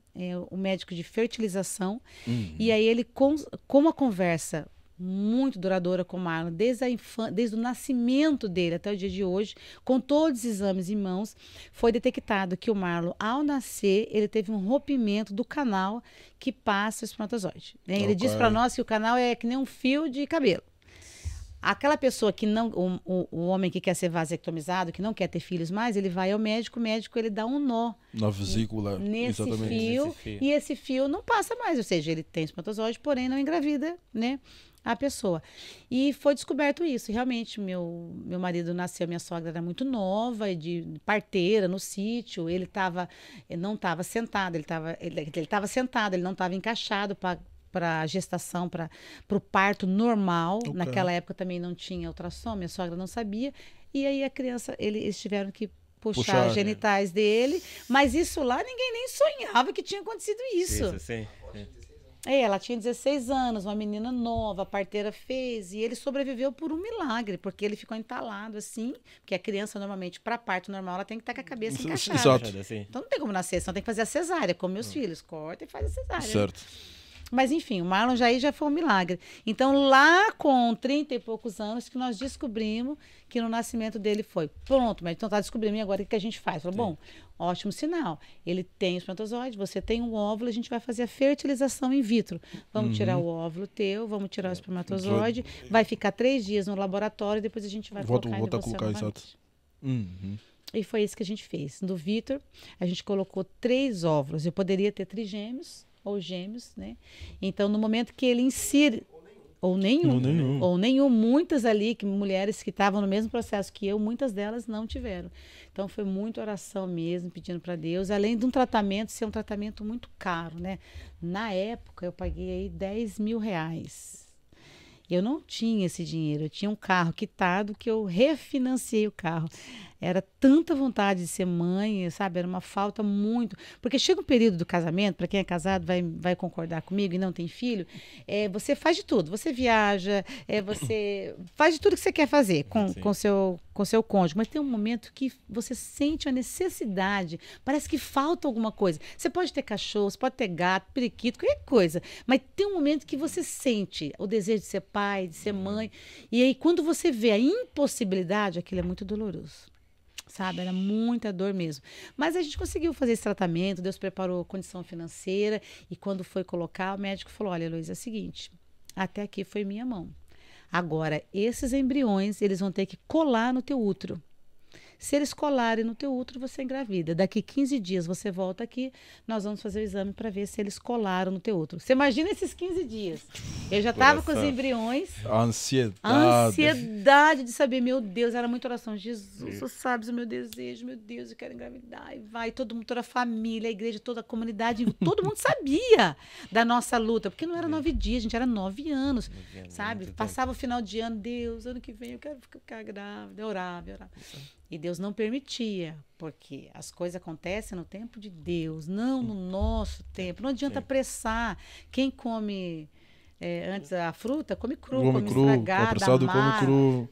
o médico de fertilização, e aí ele, com uma conversa muito duradoura com o Marlon, desde o nascimento dele até o dia de hoje, com todos os exames em mãos, foi detectado que o Marlon, ao nascer, ele teve um rompimento do canal que passa o espermatozoide. Né? Ele disse para nós que o canal é que nem um fio de cabelo. Aquela pessoa que não, o homem que quer ser vasectomizado, que não quer ter filhos mais, ele vai ao médico, o médico ele dá um nó na vesícula nesse fio, e esse fio não passa mais, ou seja, ele tem espermatozoide, porém não engravida, né, a pessoa. E foi descoberto isso. Realmente, meu marido nasceu, minha sogra era muito nova, de parteira no sítio. Ele não estava sentado, ele estava sentado, ele não estava encaixado para a gestação, para o parto normal. Naquela época também não tinha ultrassom, minha sogra não sabia. E aí a criança, eles tiveram que puxar os genitais dele. Mas isso lá, ninguém nem sonhava que tinha acontecido isso. Isso, sim. Ela tinha 16 anos, uma menina nova, a parteira fez, e ele sobreviveu por um milagre, porque ele ficou entalado assim, porque a criança normalmente, para parto normal, ela tem que estar com a cabeça encaixada. Exato. Então não tem como nascer, senão tem que fazer a cesárea, como meus filhos, corta e faz a cesárea. Certo. Né? Mas enfim, o Marlon já foi um milagre. Então lá com 30 e poucos anos que nós descobrimos que no nascimento dele foi, pronto, mas então tá descobrindo, e agora o que a gente faz? Falou, bom, ótimo sinal. Ele tem o espermatozoide, você tem um óvulo, a gente vai fazer a fertilização in vitro. Vamos tirar o óvulo teu, vamos tirar o espermatozoide, vai ficar 3 dias no laboratório, depois a gente vai colocar em você novamente. E foi isso que a gente fez. No Vitor, a gente colocou 3 óvulos. Eu poderia ter trigêmeos ou gêmeos, né? Então, no momento que ele insere ou nenhum, muitas ali, mulheres que estavam no mesmo processo que eu, muitas delas não tiveram. Então foi muita oração mesmo, pedindo para Deus, além de um tratamento ser um tratamento muito caro, né? Na época eu paguei aí R$10 mil. Eu não tinha esse dinheiro, eu tinha um carro quitado que eu refinanciei o carro. Era tanta vontade de ser mãe, sabe? Era uma falta muito. Porque chega um período do casamento, para quem é casado vai concordar comigo e não tem filho, você faz de tudo. Você viaja, você faz de tudo que você quer fazer com seu cônjuge. Mas tem um momento que você sente a necessidade, parece que falta alguma coisa. Você pode ter cachorro, você pode ter gato, periquito, qualquer coisa. Mas tem um momento que você sente o desejo de ser pai, de ser mãe. E aí, quando você vê a impossibilidade, aquilo é muito doloroso. Sabe, era muita dor mesmo. Mas a gente conseguiu fazer esse tratamento, Deus preparou a condição financeira e quando foi colocar, o médico falou, olha, Heloísa, é o seguinte, até aqui foi minha mão. Agora, esses embriões, eles vão ter que colar no teu útero. Se eles colarem no teu útero, você engravida. Daqui 15 dias você volta aqui, nós vamos fazer o exame para ver se eles colaram no teu útero. Você imagina esses 15 dias. Eu já estava com os embriões. A ansiedade. A ansiedade de saber, meu Deus, era muita oração. Jesus, tu sabes o meu desejo, meu Deus, eu quero engravidar. E vai, todo mundo, toda a família, a igreja, toda a comunidade, todo mundo sabia da nossa luta, porque não era 9 dias, a gente era 9 anos, sabe? Passava o final de ano, Deus, ano que vem eu quero ficar grávida, eu orava. E Deus não permitia, porque as coisas acontecem no tempo de Deus, não no nosso tempo. Não adianta apressar. Quem come antes a fruta, come cru, come estragada, apressado come cru.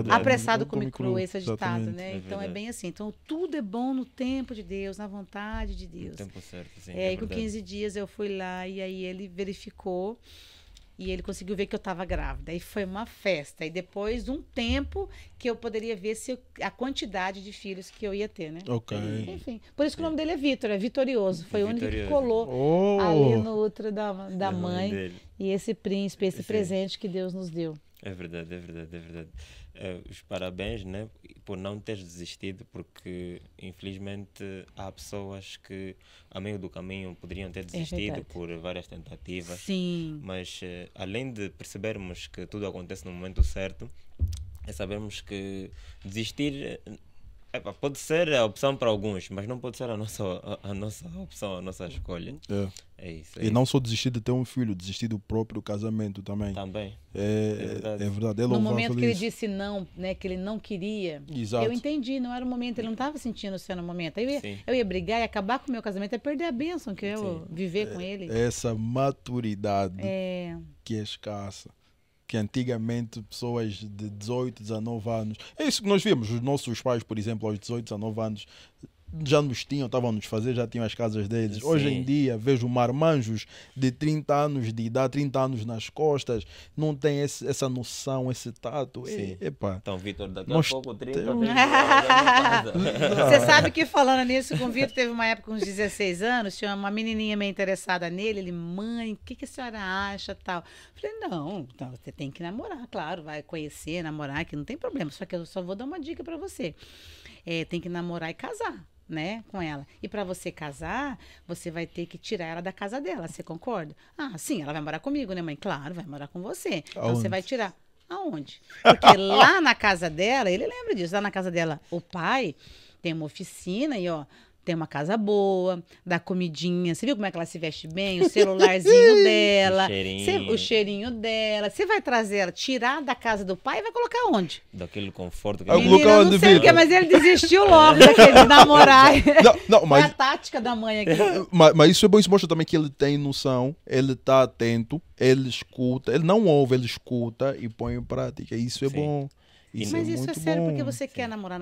Apressado come cru, esse é o ditado, exatamente. né? Então é bem assim. Então tudo é bom no tempo de Deus, na vontade de Deus. No tempo certo, sim. E com 15 dias eu fui lá e aí ele verificou e ele conseguiu ver que eu estava grávida. Aí foi uma festa. E depois de um tempo que eu poderia ver a quantidade de filhos que eu ia ter, né? Ok. Enfim, por isso que o nome dele é Vitor, é vitorioso. Foi o único que colou ali no útero da mãe. E esse príncipe, esse presente que Deus nos deu. É verdade. Os parabéns, né, por não ter desistido, porque infelizmente há pessoas que a meio do caminho poderiam ter desistido por várias tentativas. Sim. Mas além de percebermos que tudo acontece no momento certo, é sabermos que desistir pode ser a opção para alguns, mas não pode ser a nossa opção, a nossa escolha. É isso. E não só desistir de ter um filho, desistir do próprio casamento também. Também. É verdade. No momento que ele disse não, né, que ele não queria, exato, eu entendi, não era o momento, ele não estava sentindo ser no momento. Eu ia brigar e acabar com o meu casamento, é perder a bênção que eu viver com ele. Essa maturidade que é escassa. Que antigamente pessoas de 18, 19 anos... É isso que nós vimos. Os nossos pais, por exemplo, aos 18, 19 anos, já nos tinham, estavam a nos fazer, já tinham as casas deles. Sim. Hoje em dia, vejo marmanjos de 30 anos de idade, 30 anos nas costas, não tem essa noção, esse tato. Então, Vitor, daqui a pouco 30 Você sabe que falando nisso, com o Vitor teve uma época, uns 16 anos, tinha uma menininha meio interessada nele, ele, mãe, o que a senhora acha, tal? Falei, não, você tem que namorar, claro, vai conhecer, namorar, que não tem problema, só que eu só vou dar uma dica pra você. Tem que namorar e casar, né, com ela. E para você casar, você vai ter que tirar ela da casa dela, você concorda? Ah, sim, ela vai morar comigo, né, mãe? Claro, vai morar com você. Então você vai tirar. Aonde? Porque lá na casa dela, ele lembra disso, lá na casa dela, o pai tem uma oficina e, ó, tem uma casa boa, dá comidinha. Você viu como é que ela se veste bem? O celularzinho dela, o cheirinho dela. Você vai trazer ela, tirar da casa do pai e vai colocar onde? Daquele conforto que eu não sei o que, mas ele desistiu logo daquele de namorar. Mas a tática da mãe aqui. Mas isso é bom, isso mostra também que ele tem noção, ele está atento, ele escuta, ele não ouve, ele escuta e põe em prática. Isso é bom. Mas isso é sério porque você quer namorar,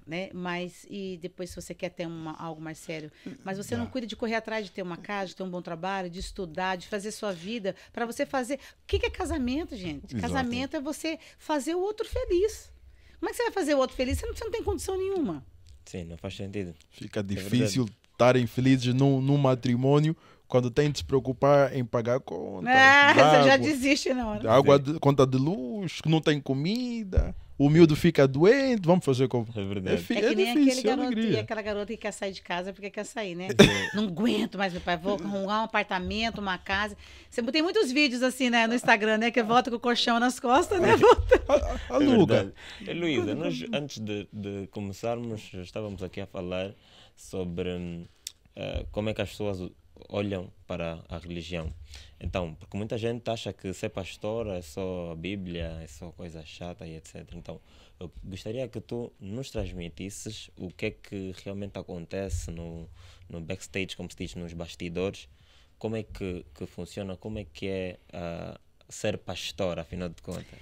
né? Mas e depois se você quer ter algo mais sério, mas você não cuida de correr atrás de ter uma casa, de ter um bom trabalho, de estudar, de fazer sua vida, para você fazer. O que é casamento, gente? Exato. Casamento é você fazer o outro feliz. Como é que você vai fazer o outro feliz? Você não tem condição nenhuma. Sim, não faz sentido. Fica difícil estarem felizes num matrimônio quando tem de se preocupar em pagar conta. Você já desiste na hora. Conta de luz, que não tem comida, o miúdo fica doente, vamos fazer como. É verdade. É que nem aquele garoto e aquela garota que quer sair de casa porque quer sair, né? Não aguento mais, meu pai, vou arrumar um apartamento, uma casa. Você tem muitos vídeos assim, né, no Instagram, né, que volta com o colchão nas costas, né? Aluga. Heloísa, nós antes de começarmos, estávamos aqui a falar sobre como é que as pessoas olham para a religião. Então, porque muita gente acha que ser pastor é só a Bíblia, é só coisa chata e etc. Então, eu gostaria que tu nos transmitisses o que é que realmente acontece no backstage, como se diz, nos bastidores, como é que funciona, como é que é ser pastor, afinal de contas.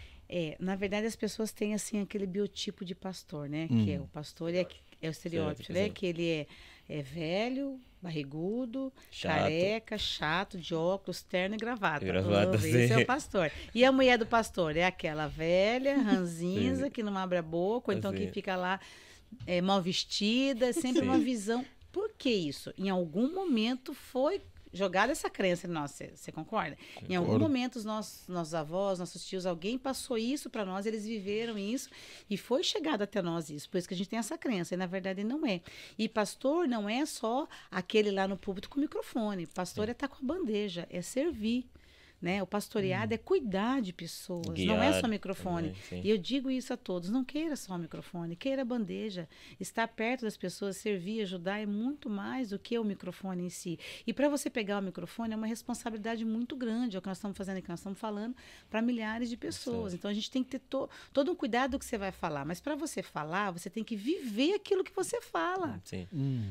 Na verdade, as pessoas têm assim aquele biotipo de pastor, né? Que é o pastor, é o estereótipo, né? Que ele é velho, barrigudo, careca, chato, de óculos, terno e gravata. Esse é o pastor. E a mulher do pastor é aquela velha, ranzinza, que não abre a boca, ou então que fica lá mal vestida, sempre uma visão. Por que isso? Em algum momento foi jogada essa crença em nós, você concorda? Em algum momento os nossos avós, nossos tios, alguém passou isso para nós, eles viveram isso e foi chegado até nós isso, por isso que a gente tem essa crença, e na verdade não é. E pastor não é só aquele lá no púlpito com o microfone, pastor é estar com a bandeja, é servir. Né? O pastoreado é cuidar de pessoas, guiar, não é só microfone. Também, e eu digo isso a todos, não queira só o microfone, queira a bandeja. Estar perto das pessoas, servir, ajudar é muito mais do que o microfone em si. E para você pegar o microfone é uma responsabilidade muito grande, é o que nós estamos fazendo aqui, nós estamos falando para milhares de pessoas. Então a gente tem que ter todo um cuidado do que você vai falar, mas para você falar, você tem que viver aquilo que você fala. Sim,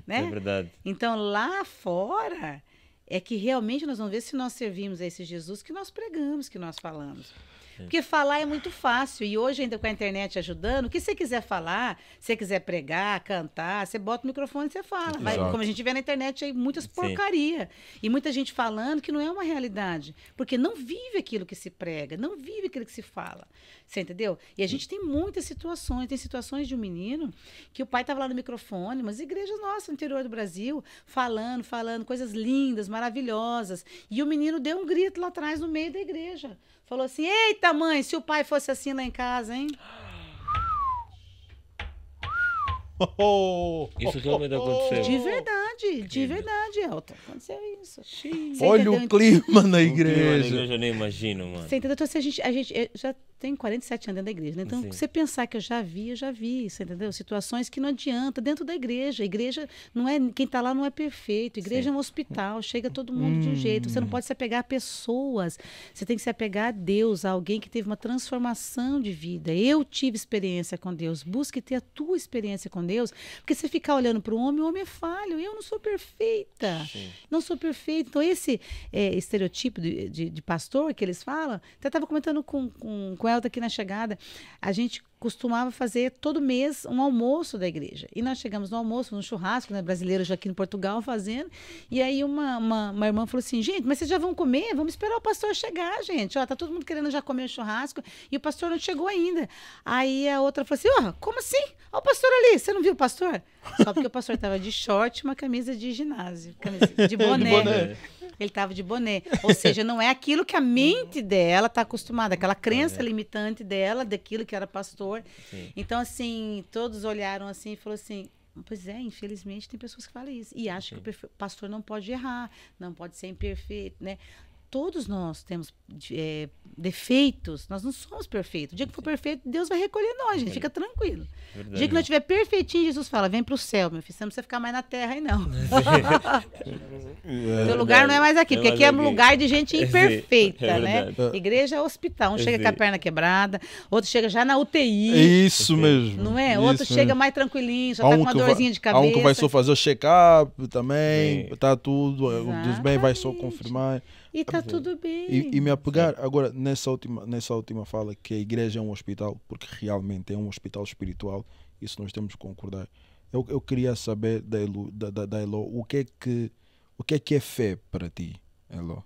né? É verdade. Então lá fora é que realmente nós vamos ver se nós servimos a esse Jesus que nós pregamos, que nós falamos. Porque falar é muito fácil. E hoje, ainda com a internet ajudando, o que você quiser falar, se você quiser pregar, cantar, você bota o microfone e você fala. Vai, como a gente vê na internet aí, muitas porcaria. E muita gente falando que não é uma realidade. Porque não vive aquilo que se prega, não vive aquilo que se fala. Você entendeu? E a gente tem muitas situações. Tem situações de um menino que o pai estava lá no microfone, mas igrejas nossas no interior do Brasil, falando, coisas lindas, maravilhosas. E o menino deu um grito lá atrás, no meio da igreja. Falou assim, eita mãe, se o pai fosse assim lá em casa, hein? Isso realmente aconteceu. De verdade, Elton. Aconteceu isso. Olha o clima na igreja. Eu nem imagino, mano. Você entendeu? Então, assim, a gente já tem 47 anos dentro da igreja, né? Então, se você pensar que eu já vi, você entendeu? Situações que não adianta dentro da igreja. A igreja não é, quem está lá não é perfeito. A igreja é um hospital, chega todo mundo de um jeito. Você não pode se apegar a pessoas. Você tem que se apegar a Deus, a alguém que teve uma transformação de vida. Eu tive experiência com Deus. Busque ter a tua experiência com Deus, porque você ficar olhando para o homem é falho. Eu não sou perfeita. Não sou perfeita. Então, esse estereotipo de pastor que eles falam, até estava comentando com ela aqui na chegada, a gente costumava fazer todo mês um almoço da igreja. E nós chegamos no almoço, no churrasco, né, brasileiros já aqui em Portugal fazendo, e aí uma irmã falou assim, gente, mas vocês já vão comer? Vamos esperar o pastor chegar, gente. Ó, tá todo mundo querendo já comer o churrasco, e o pastor não chegou ainda. Aí a outra falou assim, como assim? Ó o pastor ali, você não viu o pastor? Só porque o pastor estava de short e uma camisa de ginásio, de boné. Ele estava de boné. Ou seja, não é aquilo que a mente dela está acostumada, aquela crença limitante dela, daquilo que era pastor. Então, assim, todos olharam assim e falaram assim, pois é, infelizmente tem pessoas que falam isso. E acham que o pastor não pode errar, não pode ser imperfeito, né? Todos nós temos defeitos, nós não somos perfeitos. O dia que for perfeito, Deus vai recolher nós, gente, fica tranquilo. Verdade. O dia que nós estiver perfeitinho, Jesus fala, vem pro céu, meu filho, você não precisa ficar mais na terra aí, não. Seu lugar não é mais aqui, porque aqui é um lugar de gente imperfeita, né? Igreja é hospital, um chega com a perna quebrada, outro chega já na UTI. Isso mesmo. Não é? Outro chega mais tranquilinho, só tá com uma dorzinha de cabeça. Há um que vai só fazer o check-up também, tá tudo, o Deus bem vai só confirmar. E tá tudo bem. E me apegar agora nessa última fala, que a igreja é um hospital, porque realmente é um hospital espiritual, isso nós temos que concordar. Eu queria saber da Elo, o que é fé para ti, Elo?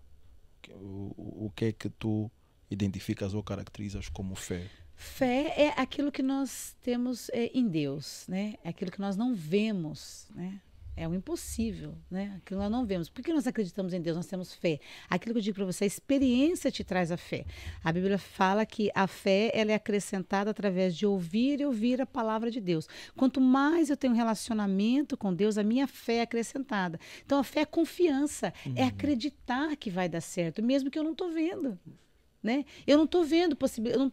O que é que tu identificas ou caracterizas como fé? Fé é aquilo que nós temos em Deus, né? É aquilo que nós não vemos, né? É o impossível, né? Aquilo nós não vemos. Por que nós acreditamos em Deus? Nós temos fé. Aquilo que eu digo para você, a experiência te traz a fé. A Bíblia fala que a fé ela é acrescentada através de ouvir e ouvir a palavra de Deus. Quanto mais eu tenho um relacionamento com Deus, a minha fé é acrescentada. Então, a fé é confiança, é acreditar que vai dar certo, mesmo que eu não estou vendo. Né? Eu não estou vendo possibilidade,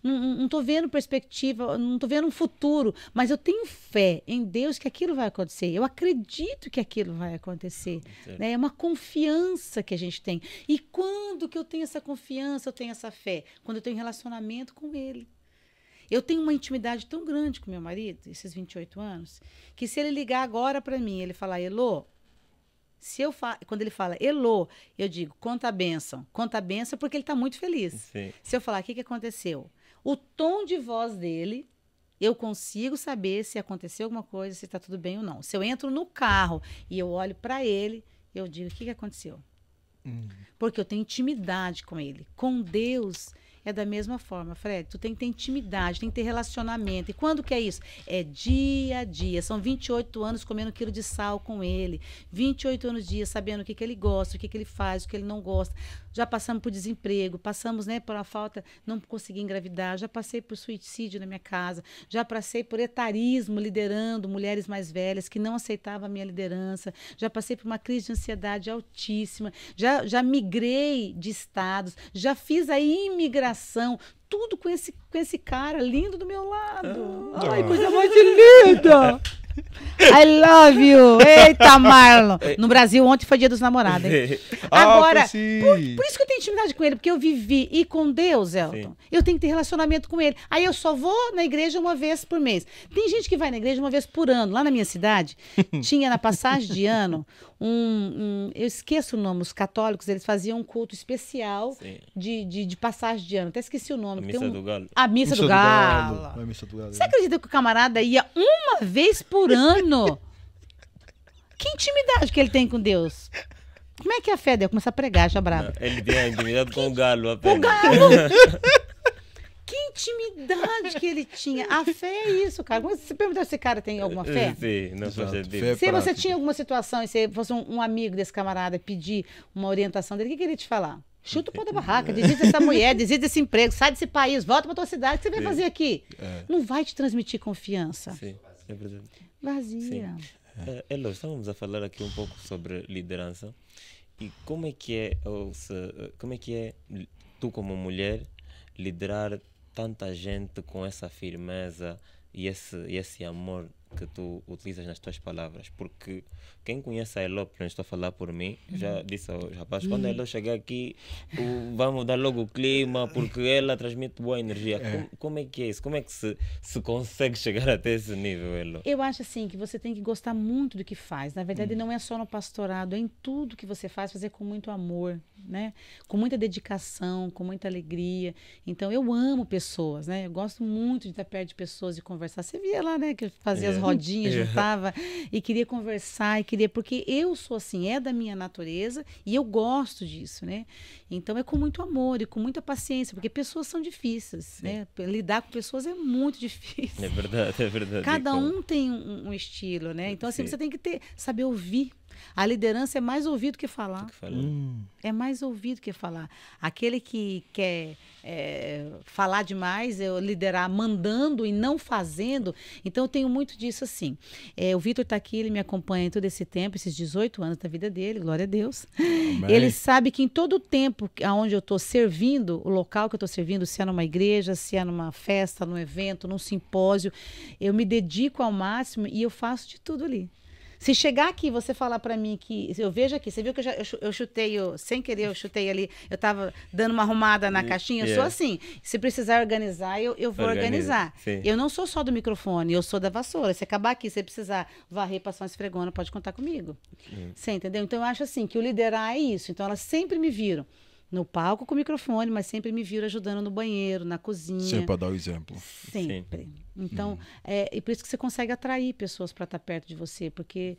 não tô vendo perspectiva, não estou vendo um futuro, mas eu tenho fé em Deus que aquilo vai acontecer. Eu acredito que aquilo vai acontecer. Né? É uma confiança que a gente tem. E quando que eu tenho essa confiança, eu tenho essa fé? Quando eu tenho relacionamento com Ele. Eu tenho uma intimidade tão grande com meu marido, esses 28 anos, que se ele ligar agora para mim, ele falar, Elô, quando ele fala Elô, eu digo, conta a bênção porque ele está muito feliz. Sim. Se eu falar, o que aconteceu? O tom de voz dele, eu consigo saber se aconteceu alguma coisa, se está tudo bem ou não. Se eu entro no carro e eu olho para ele, eu digo, o que aconteceu? Porque eu tenho intimidade com ele. Com Deus é da mesma forma, Fred. Tu tem que ter intimidade, tem que ter relacionamento. E quando que é isso? É dia a dia. São 28 anos comendo 1 quilo de sal com ele. 28 anos dias sabendo o que ele gosta, o que ele faz, o que ele não gosta. Já passamos por desemprego, passamos, né, por uma falta, não consegui engravidar. Já passei por suicídio na minha casa. Já passei por etarismo, liderando mulheres mais velhas que não aceitavam a minha liderança. Já passei por uma crise de ansiedade altíssima. Já migrei de estados. Já fiz a imigração. Tudo com esse cara lindo do meu lado. Ai, coisa mais linda! I love you! Eita, Marlon! No Brasil, ontem foi dia dos namorados, hein? Agora, por isso que eu tenho intimidade com ele, porque eu vivi. E com Deus, Elton, eu tenho que ter relacionamento com ele. Aí eu só vou na igreja uma vez por mês. Tem gente que vai na igreja uma vez por ano. Lá na minha cidade, tinha na passagem de ano eu esqueço o nome, os católicos, eles faziam um culto especial de passagem de ano. Até esqueci o nome. A Missa do Galo. A Missa do Galo. Você acredita que o camarada ia uma vez por ano? Que intimidade que ele tem com Deus? Como é que é a fé dele? Começar a pregar, já bravo. Ele tem a intimidade com o galo apenas. O galo! Que intimidade que ele tinha. A fé é isso, cara. Quando você perguntar se esse cara tem alguma fé? Sim, não faz sentido. Se você tinha alguma situação e você fosse um amigo desse camarada pedir uma orientação dele, o que ele ia te falar? Chuta o pau da barraca, desiste dessa mulher, desiste desse emprego, sai desse país, volta pra tua cidade, o que você vai fazer aqui? Não vai te transmitir confiança. Sim, é verdade. Vazia. Elô, estávamos a falar aqui um pouco sobre liderança e como é que é tu como mulher liderar tanta gente com essa firmeza e esse amor que tu utilizas nas tuas palavras, porque quem conhece a Elô, não estou a falar por mim, já disse aos rapazes, quando a Elô chegar aqui, vai mudar logo o clima, porque ela transmite boa energia. Como é que é isso? Como é que se consegue chegar até esse nível, Elô? Eu acho assim, que você tem que gostar muito do que faz. Na verdade, não é só no pastorado, é em tudo que você faz, fazer com muito amor, né? Com muita dedicação, com muita alegria. Então, eu amo pessoas, né? Eu gosto muito de estar perto de pessoas e conversar. Você via lá, né, que eu fazia as rodinhas, juntava e queria conversar, porque eu sou assim, é da minha natureza e eu gosto disso, né? Então é com muito amor e com muita paciência, porque pessoas são difíceis, né? Lidar com pessoas é muito difícil. É verdade, é verdade. Cada um tem um estilo, né? Então assim, você tem que saber ouvir. A liderança é mais ouvir do que falar. É mais ouvir do que falar. Aquele que quer falar demais, liderar mandando e não fazendo. Então, eu tenho muito disso assim. O Vitor está aqui, ele me acompanha em todo esse tempo, esses 18 anos da vida dele, glória a Deus. Amém. Ele sabe que em todo o tempo onde eu estou servindo, o local que eu estou servindo, se é numa igreja, se é numa festa, num evento, num simpósio, eu me dedico ao máximo e eu faço de tudo ali. Se chegar aqui e você falar para mim que... Eu vejo aqui, você viu que eu chutei, sem querer, eu chutei ali, eu estava dando uma arrumada na caixinha, eu sou assim. Se precisar organizar, eu vou organizar. Sim. Eu não sou só do microfone, eu sou da vassoura. Se acabar aqui, se precisar varrer, passar uma esfregona, pode contar comigo. Você entendeu? Então, eu acho assim, que o liderar é isso. Então, elas sempre me viram no palco com o microfone, mas sempre me viram ajudando no banheiro, na cozinha. Sempre para dar o exemplo. Sempre. Então, e por isso que você consegue atrair pessoas para estar perto de você, porque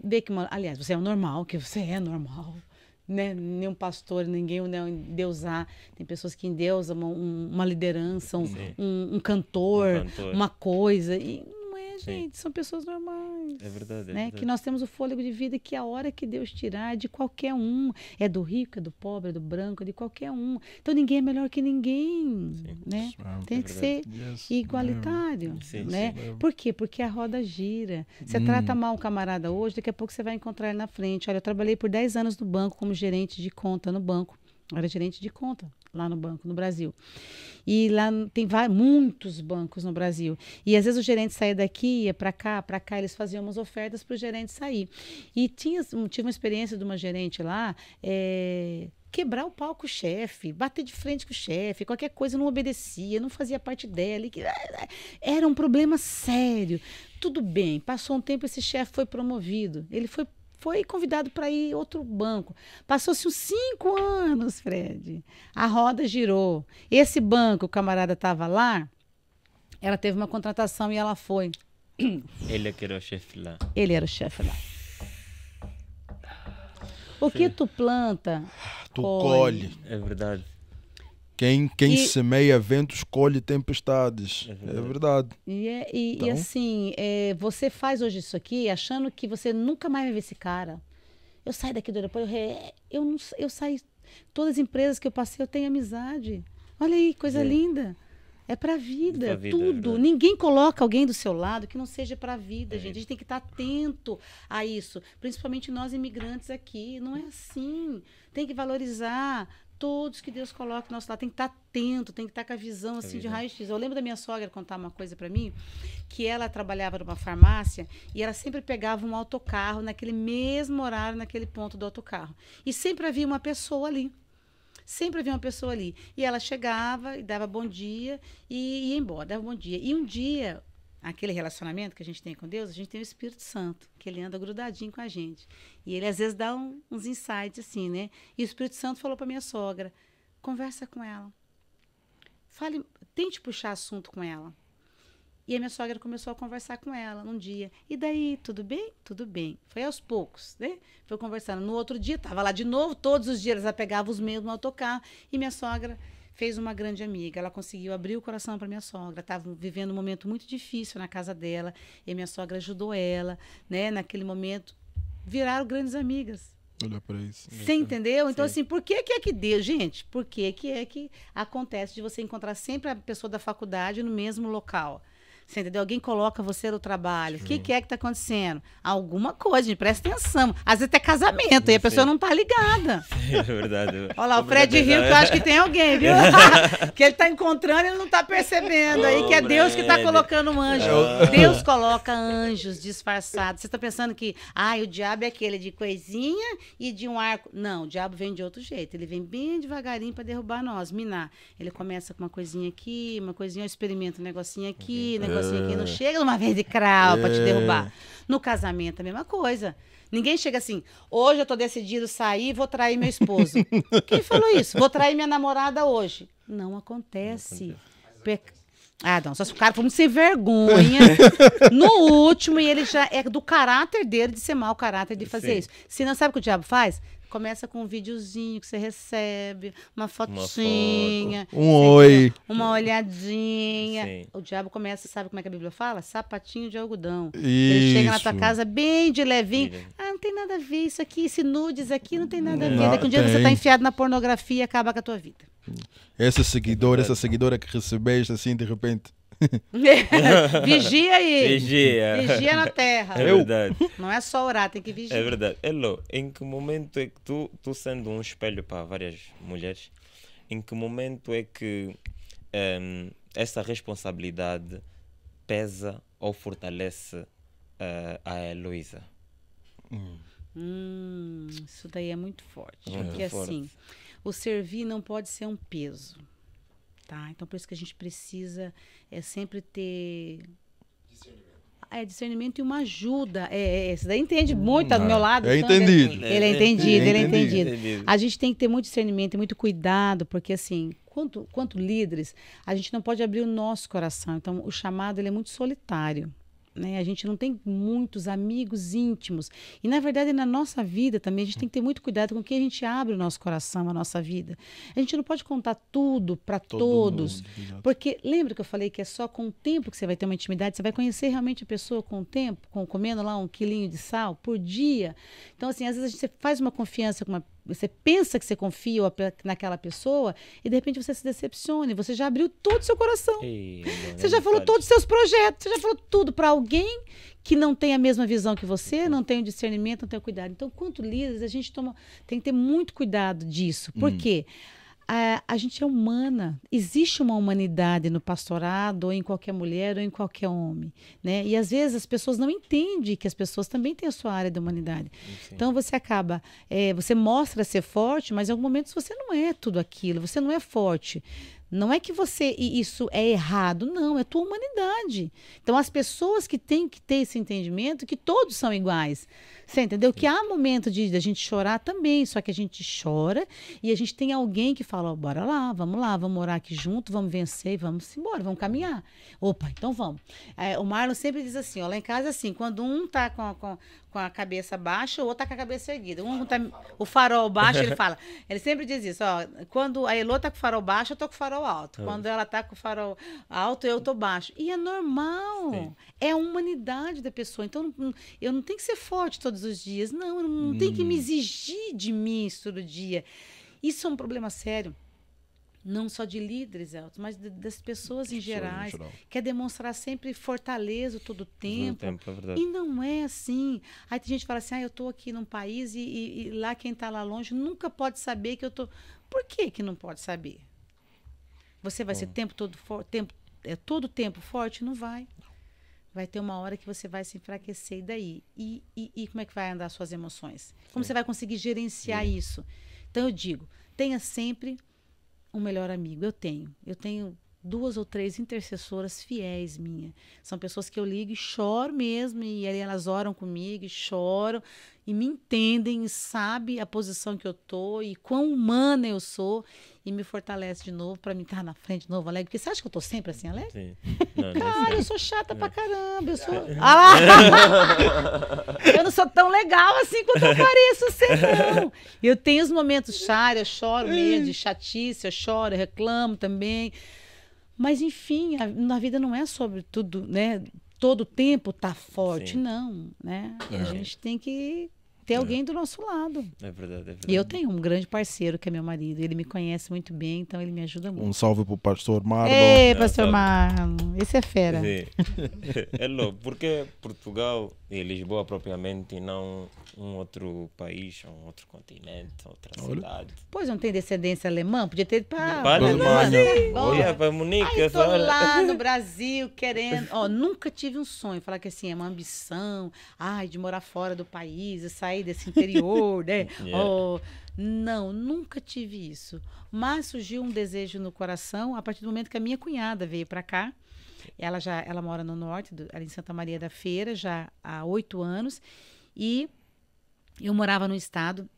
vê que, aliás, você é o normal, que você é normal, né? Nenhum pastor, ninguém endeusar. Tem pessoas que endeusam uma liderança, um cantor, uma coisa, e não é, gente, são pessoas normais. É verdade, né? Verdade. Que nós temos o fôlego de vida que a hora que Deus tirar é de qualquer um. É do rico, é do pobre, é do branco, é de qualquer um. Então ninguém é melhor que ninguém, né? Tem que ser igualitário, né? Por quê? Porque a roda gira. Você trata mal um camarada hoje, daqui a pouco você vai encontrar ele na frente. Olha, eu trabalhei por 10 anos no banco como gerente de conta no banco. Eu era gerente de conta. lá no banco, no Brasil. E lá tem muitos bancos no Brasil. E às vezes o gerente saía daqui, ia para cá, eles faziam umas ofertas para o gerente sair. E tive uma experiência de uma gerente lá, quebrar o pau com o chefe, bater de frente com o chefe, qualquer coisa não obedecia, não fazia parte dela. Era um problema sério. Tudo bem, passou um tempo, esse chefe foi promovido. Ele foi convidado para ir outro banco. Passou-se uns 5 anos, Fred. A roda girou. Esse banco, o camarada estava lá, ela teve uma contratação e ela foi. Ele é que era o chefe lá. Ele era o chefe lá. O que tu planta, tu colhe. É verdade. Quem semeia ventos colhe tempestades. É verdade. E assim, você faz hoje isso aqui achando que você nunca mais vai ver esse cara. Eu saio daqui do aeroporto, eu saio. Todas as empresas que eu passei, eu tenho amizade. Olha aí, coisa linda. É pra vida, tudo. Ninguém coloca alguém do seu lado que não seja pra vida, gente. A gente tem que estar atento a isso. Principalmente nós imigrantes aqui. Não é assim. Tem que valorizar todos que Deus coloca do nosso lado. Tem que estar atento, tem que estar com a visão assim, de raio-x. Eu lembro da minha sogra contar uma coisa para mim, que ela trabalhava numa farmácia e ela sempre pegava um autocarro naquele mesmo horário, naquele ponto do autocarro. E sempre havia uma pessoa ali. Sempre havia uma pessoa ali. E ela chegava e dava bom dia e ia embora, dava bom dia. E um dia, aquele relacionamento que a gente tem com Deus, a gente tem o Espírito Santo, que ele anda grudadinho com a gente. E ele às vezes dá uns insights assim, né? E o Espírito Santo falou para minha sogra, conversa com ela. Tente puxar assunto com ela. E a minha sogra começou a conversar com ela num dia. E daí, tudo bem? Tudo bem. Foi aos poucos, né? Foi conversando. No outro dia, estava lá de novo, todos os dias ela pegava os mesmos no autocarro. E minha sogra fez uma grande amiga. Ela conseguiu abrir o coração para minha sogra. Estava vivendo um momento muito difícil na casa dela. E minha sogra ajudou ela, né? Naquele momento, viraram grandes amigas. Olha para isso. Você entendeu? Então, assim, por que é que Deus, gente, por que é que acontece de você encontrar sempre a pessoa da faculdade no mesmo local? Você entendeu? Alguém coloca você no trabalho. O que é que está acontecendo? Alguma coisa, gente, presta atenção. Às vezes é casamento e a pessoa não está ligada. É verdade. Olha lá, o Fred riu que eu acho que tem alguém, viu? Que ele está encontrando e ele não está percebendo. Aí que é Deus que está colocando um anjo. Deus coloca anjos disfarçados. Você está pensando que o diabo é aquele de coisinha e de um arco. Não, o diabo vem de outro jeito. Ele vem bem devagarinho para derrubar nós, minar. Ele começa com uma coisinha aqui, uma coisinha, eu experimento um negocinho aqui, negocinho aqui, não chega numa vez de crau para te derrubar. No casamento, a mesma coisa. Ninguém chega assim, hoje eu tô decidido sair, vou trair meu esposo. Quem falou isso? Vou trair minha namorada hoje. Não acontece. Não, só se o cara for muito sem vergonha. No último, e ele já é do caráter dele, de ser mau caráter, de fazer isso. Se não sabe o que o diabo faz? Começa com um videozinho que você recebe, uma fotinha, oi, uma olhadinha. Sim. O diabo começa, sabe como é que a Bíblia fala? Sapatinho de algodão. Isso. Ele chega na tua casa bem de levinho. Não tem nada a ver isso aqui, esse nudes aqui, não tem nada a ver. Daqui um dia você tá enfiado na pornografia e acaba com a tua vida. Essa seguidora que recebeste assim de repente. Vigia aí. Vigia na terra. É verdade. Não é só orar, tem que vigiar. É verdade. Elo, em que momento é que tu sendo um espelho para várias mulheres, em que momento é que essa responsabilidade pesa ou fortalece a Heloísa? Isso daí é muito forte. Muito porque forte. assim, o servir não pode ser um peso. Tá? Então, por isso que a gente precisa sempre ter discernimento e uma ajuda. Você daí entende muito, tá do meu lado. É então, entendido. Ele é entendido. A gente tem que ter muito discernimento e muito cuidado, porque assim, quanto líderes, a gente não pode abrir o nosso coração. Então, o chamado ele é muito solitário. Né? A gente não tem muitos amigos íntimos. E, na verdade, na nossa vida também, a gente tem que ter muito cuidado com quem a gente abre o nosso coração, a nossa vida. A gente não pode contar tudo para todos. Porque lembra que eu falei que é só com o tempo que você vai ter uma intimidade? Você vai conhecer realmente a pessoa com o tempo, comendo lá 1 quilinho de sal por dia. Então, assim, às vezes você faz uma confiança com você pensa que você confia naquela pessoa e de repente você se decepciona. Você já abriu todo o seu coração. Você já falou todos os seus projetos. Você já falou tudo para alguém que não tem a mesma visão que você, não tem o discernimento, não tem o cuidado. Então, quanto líderes, a gente tem que ter muito cuidado disso. Por quê? a gente é humana. Existe uma humanidade no pastorado, ou em qualquer mulher, ou em qualquer homem, né? E às vezes as pessoas não entendem que as pessoas também têm a sua área da humanidade. Sim. Então você acaba, você mostra ser forte, mas em algum momento você não é tudo aquilo, você não é forte. Não é que isso é errado, não, é tua humanidade. Então, as pessoas que têm que ter esse entendimento, que todos são iguais. Você entendeu? Que há momento de a gente chorar também, só que a gente chora e a gente tem alguém que fala, bora lá, vamos orar aqui junto, vamos vencer, vamos embora, vamos caminhar. Opa, então vamos. O Marlon sempre diz assim, lá em casa assim, quando um tá com a cabeça baixa, o outro tá com a cabeça erguida. O farol baixo, ele sempre diz isso, quando a Elô tá com o farol baixo, eu tô com o farol alto. Quando ela tá com o farol alto, eu tô baixo. E é normal. Sim. É a humanidade da pessoa. Então, eu não tenho que ser forte todos os dias. Não, eu não tenho que me exigir de mim isso todo dia. Isso é um problema sério. Não só de líderes, Elton, mas das pessoas em geral. Quer demonstrar sempre fortaleza todo o tempo. E não é assim. Aí tem gente que fala assim, eu estou aqui num país e lá quem está lá longe nunca pode saber que eu estou... Por que não pode saber? Você vai ser todo tempo forte? Não vai. Vai ter uma hora que você vai se enfraquecer. E daí? E como é que vai andar as suas emoções? Como você vai conseguir gerenciar isso? Então eu digo, tenha sempre um melhor amigo. Eu tenho 2 ou 3 intercessoras fiéis minhas. São pessoas que eu ligo e choro mesmo, e aí elas oram comigo e choram, e me entendem, e sabem a posição que eu tô, e quão humana eu sou, e me fortalece de novo para mim estar na frente de novo, alegre. Porque você acha que eu tô sempre assim, alegre? Sim. Cara, eu sou chata pra caramba, eu não sou tão legal assim quanto eu pareço ser, não. Eu tenho os momentos chatos, eu choro mesmo, de chatice, eu choro, eu reclamo também. Mas, enfim, na vida não é sobre tudo, né? Todo tempo tá forte, não, né? A gente tem que ter alguém do nosso lado. É verdade. E eu tenho um grande parceiro, que é meu marido. Ele me conhece muito bem, então ele me ajuda muito. Um salve pro pastor Marlon. Ei, pastor Marlon. Esse é fera. Sim. Porque Portugal e Lisboa propriamente, e não um outro país, um outro continente, outra cidade? Pois não tem descendência alemã? Podia ter para Alemanha. Olha, para Munique. Aí tô lá no Brasil querendo... nunca tive um sonho. Falar que assim, é uma ambição. De morar fora do país, de sair desse interior, né? Não, nunca tive isso. Mas surgiu um desejo no coração a partir do momento que a minha cunhada veio para cá. Ela mora no norte, ali em Santa Maria da Feira, já há 8 anos. E eu morava no estado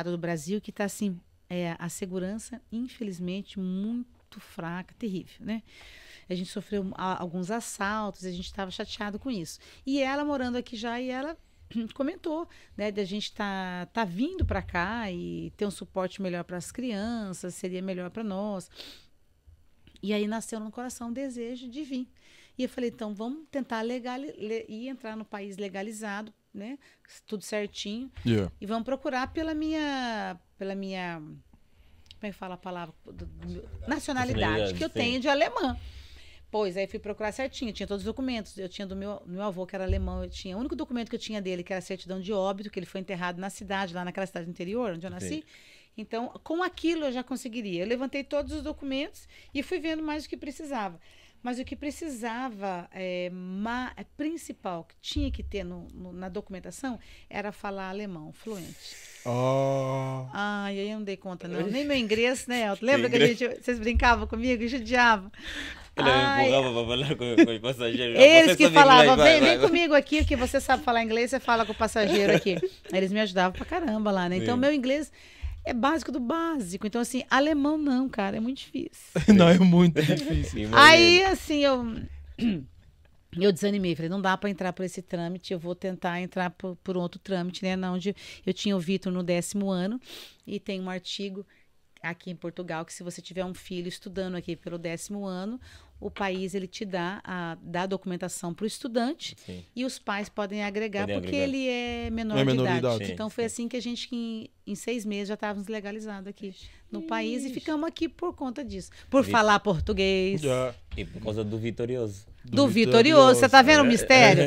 do Brasil, que está assim, a segurança, infelizmente, muito fraca, terrível, né? A gente sofreu alguns assaltos, a gente estava chateado com isso. E ela morando aqui já, e ela comentou, né, de a gente tá vindo para cá e ter um suporte melhor para as crianças, seria melhor para nós. E aí nasceu no coração o desejo de vir. E eu falei, então vamos tentar ir entrar no país legalizado, né? Tudo certinho. E vamos procurar pela minha como é que fala a palavra? Nacionalidade, que eu tenho de alemã. Pois, aí fui procurar certinho, tinha todos os documentos. Eu tinha do meu avô, que era alemão, o único documento que eu tinha dele, que era a certidão de óbito, que ele foi enterrado na cidade, lá naquela cidade interior, onde eu nasci. Sim. Então, com aquilo eu já conseguiria. Eu levantei todos os documentos e fui vendo mais o que precisava. Mas o que precisava, principal, que tinha que ter na documentação, era falar alemão fluente. Aí eu não dei conta, não. Nem meu inglês, né, Elton? Lembra que vocês brincavam comigo e judiavam? Ela me empurrava para falar com os passageiros. Eles que falavam, vem comigo aqui, que você sabe falar inglês, você fala com o passageiro aqui. Eles me ajudavam pra caramba lá, né? Então, meu inglês é básico do básico. Então, assim, alemão não, cara, é muito difícil. Não, é muito difícil. Aí, assim, eu desanimei, falei, não dá para entrar por esse trâmite, eu vou tentar entrar por outro trâmite, né? Onde eu tinha o Vitor no 10º ano, e tem um artigo aqui em Portugal que se você tiver um filho estudando aqui pelo 10º ano, o país ele te dá a documentação para o estudante. Sim. E os pais podem agregar porque ele é menor de idade. Sim, então foi assim que a gente em 6 meses já estávamos legalizados aqui no país e ficamos aqui por conta disso. Por falar português. E por causa do vitorioso. Do vitorioso. Você tá vendo o mistério?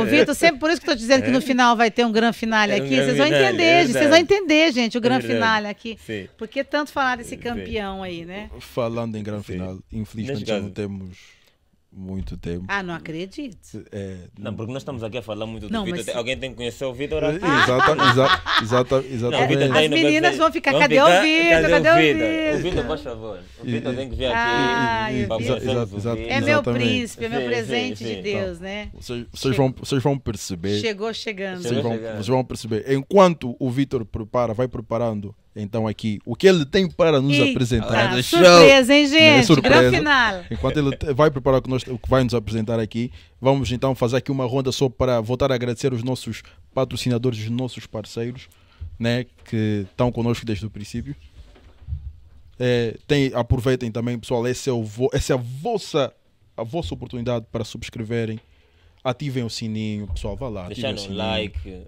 O Vitor, sempre por isso que eu tô dizendo que no final vai ter um grande finale aqui. Vocês vão entender, vocês vão entender, gente, o grande finale aqui. Sim. Por que tanto falar desse campeão aí, né? Falando em grande final, infelizmente Neste já caso. não temos muito tempo. Ah, não acredito. Não, porque nós estamos aqui a falar muito Não, do Vitor. mas- Alguém tem que conhecer o Vitor aqui. Exatamente. Não, o Vitor As tem, não quer meninas dizer- vão ficar, vão cadê o ficar, Vitor? Cadê o Vitor? O Vitor, por favor. O Vitor tem que vir Ah, aqui. e o para Vitor. conhecermos o Exato. Vitor. É meu Exatamente. príncipe, é meu Sim, presente sim, de sim. Deus, né? Vocês vão perceber. Chegou chegando. Vocês vão perceber. Enquanto o Vitor vai preparando, então aqui, o que ele tem para nos E- apresentar. Ah, surpresa, hein, É gente? surpresa. Grande final. Enquanto ele vai preparar o que vai nos apresentar aqui, vamos então fazer aqui uma ronda só para voltar a agradecer os nossos patrocinadores, os nossos parceiros, né, que estão connosco desde o princípio. Aproveitem também, pessoal, essa é a vossa oportunidade para subscreverem. Ativem o sininho, pessoal, vá lá. Deixar ativem o um sininho. like.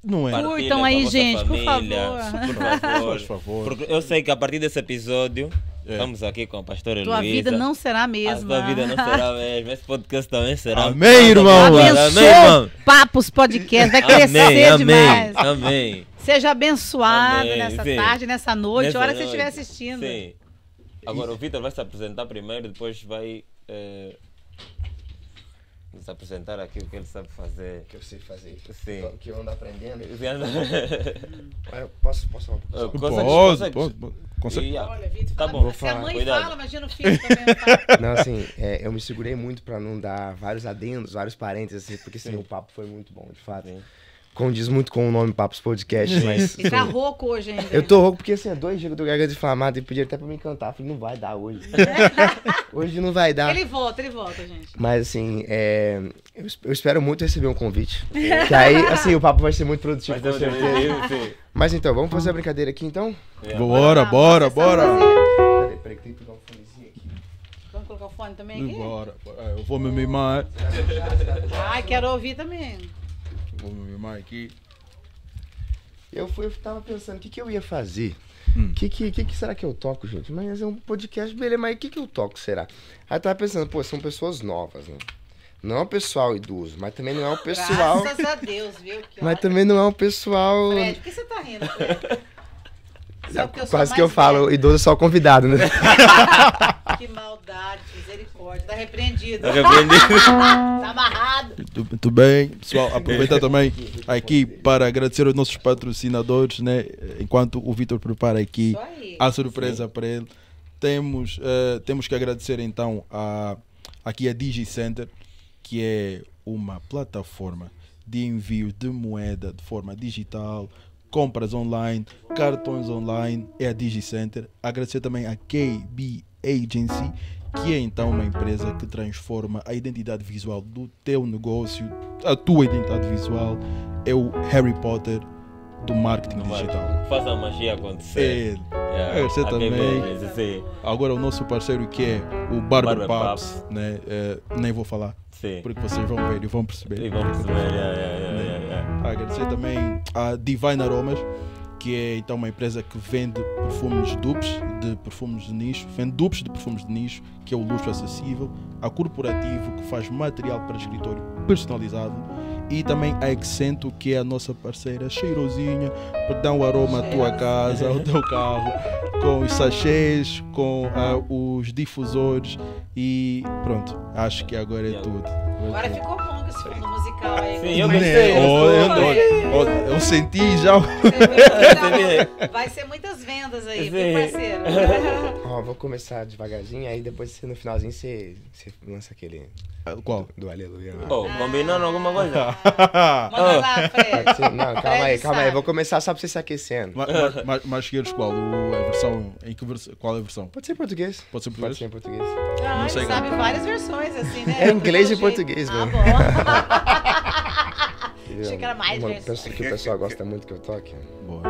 Não é? Partilha Curtam com a aí, vossa gente, por família, favor. Por favor. Por favor. Porque eu sei que a partir desse episódio, estamos aqui com a pastora Tua Luísa. vida não será a A mesma. tua vida não será a mesma. Esse podcast também será. Amém, irmão. Amém, Abençoe irmão. Papos Podcast, vai crescer Amém, demais. amém. Seja abençoado Amém, nessa sim. tarde, nessa noite, Nessa a hora que você noite. estiver assistindo. Sim. Agora o Vitor vai se apresentar primeiro, depois vai nos apresentar aqui o que ele sabe fazer. Que eu sei fazer. Sim. Que eu ando aprendendo. Coisa Eu posso falar um pouco? Pode. Consegue? Olha, Vitor, Tá fala- bom, se a mãe cuidado. fala, imagina o filho também. Fala. Não, assim, eu me segurei muito pra não dar vários adendos, vários parênteses, assim, porque assim, o papo foi muito bom, de fato. Sim. Condiz muito com o nome Papos Podcast, mas. E tá assim, rouco hoje ainda. eu tô rouco porque assim, é 2 dias que eu tô garganta inflamada e pediram até pra me cantar. Eu falei, não vai dar hoje. Hoje não vai dar. Ele volta, gente. Mas assim, eu espero muito receber um convite. Que aí, assim, o papo vai ser muito produtivo, com certeza. Sim. Mas então, vamos fazer a brincadeira aqui então? Bora. Vocês sabem fazer. Peraí, que tem que pegar um fonezinho aqui. Vamos colocar o fone também aqui? Bora. Eu vou me mimar. Ai, quero ouvir também. Vou me mimar aqui. Eu tava pensando o que eu ia fazer. Que será que eu toco, gente? Mas é um podcast, beleza, mas o que eu toco, será? Aí eu tava pensando, pô, são pessoas novas, né? Não é um pessoal idoso, mas também não é um pessoal... Graças a Deus, viu? Que Mas olha. também não é um pessoal... Fred, por que você tá rindo, Fred? Só porque eu sou Quase mais que eu falo, velha. idoso é só o convidado, né? Que maldade, misericórdia. Tá repreendido. Aprendi. Tá amarrado. Muito bem, pessoal. Aproveitar também aqui para agradecer aos nossos patrocinadores, né? Enquanto o Vitor prepara aqui Isso aí. a surpresa para ele. Temos que agradecer então aqui a DigiCenter, que é uma plataforma de envio de moeda de forma digital, compras online, cartões online, é a DigiCenter. Agradecer também a KB Agency, que é então uma empresa que transforma a identidade visual do teu negócio, a tua identidade visual, é o Harry Potter do marketing digital. Faz a magia acontecer. Agradecer Ok, também. beleza, sim. Agora o nosso parceiro que é o Barber Barber Pops, Pops. né? Nem vou falar, Sim. porque vocês vão ver e vão perceber. E vamos perceber. Agradecer também a Divine Aromas, que é então uma empresa que vende perfumes dupes de perfumes de nicho, vende dupes de perfumes de nicho, que é o luxo acessível, a Corporativo, que faz material para escritório personalizado, e também a Accento, que é a nossa parceira cheirosinha, para dar um aroma à tua casa, ao teu carro, com os sachês, com os difusores, e pronto, acho que agora é tudo. Agora ficou bom com esse fundo musical aí. Sim, eu Né? gostei. Eu senti já. Vai ser muitas vendas aí, Sim. viu, parceiro? Ó, vou começar devagarzinho, aí depois você, no finalzinho você lança aquele Qual? do Aleluia. lá. Oh, combinando alguma coisa? Manda lá, Fred. Pode ser? Não, calma aí, sabe. vou começar só pra você se aquecendo. Mas queres qual? A versão? Qual é a versão? Pode ser em português. Pode ser Pode português? ser em português. Ah, Não sei ele sabe várias versões, assim, né? É inglês e Pelo jeito. português, Ah, velho. bom. Entendeu? Achei que era mais Uma versões. pessoa que o pessoal gosta muito que eu toque. Boa.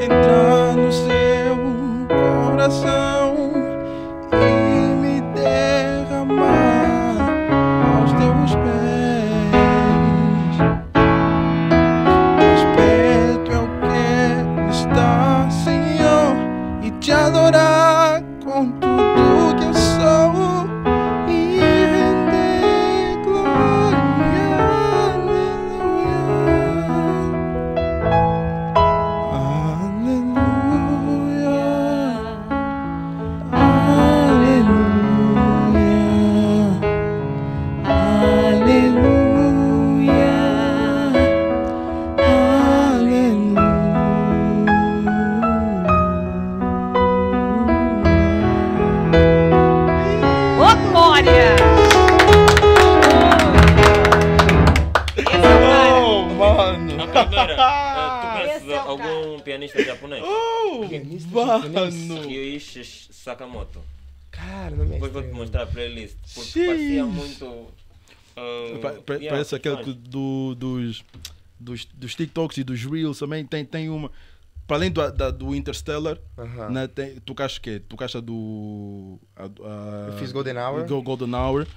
Entrar no seu coração e me derramar aos teus pés. Mais perto eu quero estar, Senhor, e te adorar com tudo que eu sou e render glória. Aleluia. Aleluia. Ô, Glória! Esse é o cara. Oh, mano. A primeira, tu Esse conheces é o algum pianista japonês? Oh, mano. Kyuichi Sakamoto. Cara, não me Depois vou-te mostrar a playlist. Porque Xiii. parecia muito. Parece aquele que dos TikToks e dos Reels também tem uma. Para além do Interstellar, Aham. né, tu caixa o quê? Tu caixa do. Eu fiz Golden Hour. Golden Hour.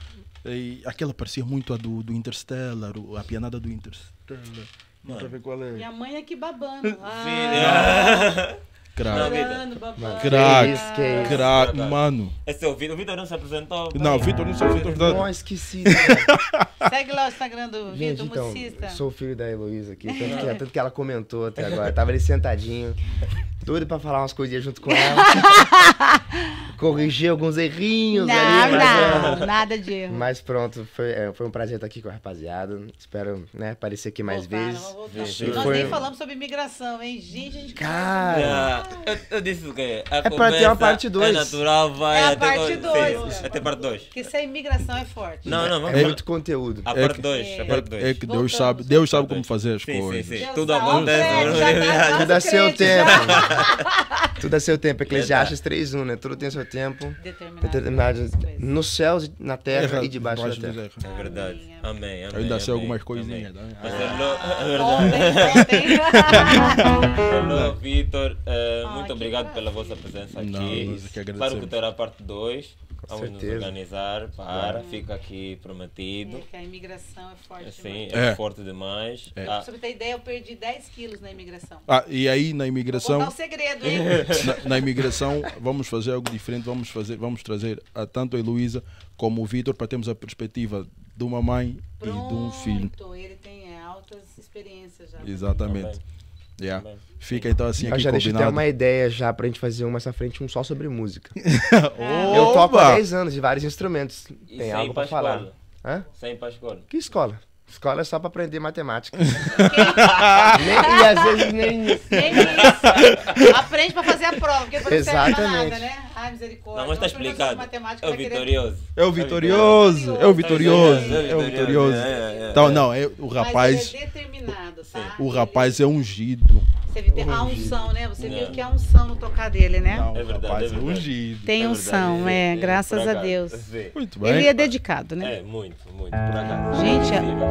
E aquela parecia muito a do Interstellar, a pianada do Interstellar. Não pra ver qual é. Minha mãe aqui babando. Crack. Babando, babando. Crack. Que isso? Crack, mano. Esse é o Vitor. O Vitor não se apresentou. Não, Vitor não sabe. Não, esqueci. Segue lá o Instagram do Gente, Vitor, então, musicista. sou filho da Heloísa aqui, tanto que ela comentou até agora. Tava ali sentadinho, doido pra falar umas coisinhas junto com ela. Corrigir alguns errinhos ali. Não, nada de erro. Mas pronto, foi um prazer estar aqui com a rapaziada. Espero, né, aparecer aqui mais Voltar, vezes. vamos voltar. Sim, Nós foi- nem falamos sobre imigração, hein? Gente, a gente Cara, Eu disse o quê? pra ter uma parte dois. dois. É natural, vai É a até parte dois. dois, Sim, cara. até parte 2. Porque se a imigração é forte. Não, não, é vamos muito conteúdo. a É parte que- 2. A parte 2. É que Deus Voltamos. sabe como fazer as Sim, sim, coisas. sim. Deus Tudo sabe. acontece. Ó, o Fred já tá Tudo a quase seu crente tempo. já. Tudo a seu tempo. Eclesiastes 3:1, né? Tudo tem seu tempo. Determinado nos céus, na terra e debaixo da terra. É verdade. Amém. Eu ainda sei amém, algumas amém. coisinhas. né? Mas é verdade. Ontem. Hello, Vitor. Muito que obrigado maravilha. pela vossa presença aqui. Não, nós é que Claro que agradecemos. terá parte 2. Vamos nos certeza. organizar fica aqui prometido. A imigração é forte Sim, demais. é forte demais. É. Pra você ter ideia, eu perdi 10 quilos na imigração. E aí na Vou imigração, contar um segredo, hein? na imigração vamos fazer algo diferente, vamos trazer tanto a Heloísa como o Vitor para termos a perspectiva de uma mãe e de um filho. Pronto, ele tem altas experiências já. Exatamente. Amém. Yeah. Amém. Fica então assim Eu aqui já deixo até combinado. uma ideia já pra gente fazer uma essa frente, só sobre música. Eu toco há Opa! 10 anos de vários instrumentos. E Tem sem algo ir pra pra falar. escola. Hã? Sem ir pra escola. Que escola? Escola é só pra aprender matemática. E às vezes nem isso. Nem isso. Aprende pra fazer a prova, porque depois não serve pra Exatamente. nada, né? Ai, misericórdia. Não, mas está Uma professora de explicado. matemática É o vai querer- vitorioso. É o vitorioso, é o vitorioso, É é o vitorioso. É. Então, não, o Mas rapaz, ele é determinado, tá? o rapaz é ungido. Você viu a unção, né? Você viu Não. que é a unção no tocar dele, né? Não, É o verdade, rapaz é é verdade. ungido. Tem unção, graças por a acaso. Deus. Sim. Muito bem. Ele é dedicado, né? É, muito, por acaso. Gente, Incrível.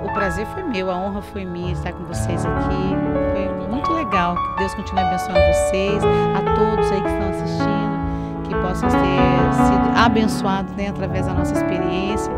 o prazer foi meu, a honra foi minha estar com vocês aqui. Foi muito legal. Que Deus continue abençoando vocês, a todos aí que estão assistindo, que possam ter sido abençoados, né, através da nossa experiência.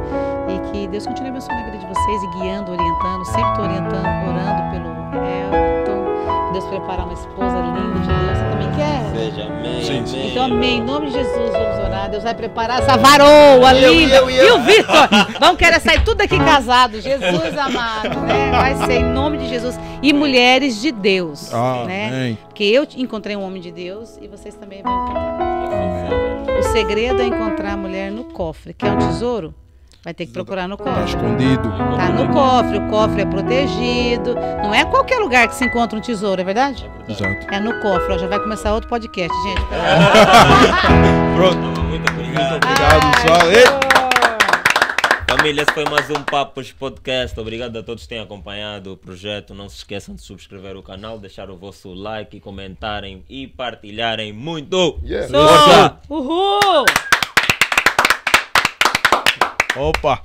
E que Deus continue abençoando a vida de vocês e guiando, orientando. Sempre estou orientando, orando pelo Elton. Que Deus preparar uma esposa linda de Deus. Você também quer? Seja amém. Sim, sim. Então, amém. Em nome de Jesus, vamos orar. Deus vai preparar essa varoa linda. eu. E o Vitor? Vamos querer sair tudo aqui casados. Jesus amado, né? Vai ser em nome de Jesus. E mulheres de Deus, né? Amém. Porque eu encontrei um homem de Deus e vocês também vão encontrar. O segredo é encontrar a mulher no cofre. Quer um tesouro? Vai ter que procurar no Tá cofre. escondido. Tá no cofre. O cofre é protegido. Não é qualquer lugar que se encontra um tesouro, é verdade? Exato. É no cofre. Ó, já vai começar outro podcast, gente. Pronto. Muito obrigado. Obrigado, pessoal. Ei. Família, esse foi mais um Papos Podcast. Obrigado a todos que têm acompanhado o projeto. Não se esqueçam de subscrever o canal, deixar o vosso like, comentarem e partilharem muito. Yeah. Força! Uhul! Opa.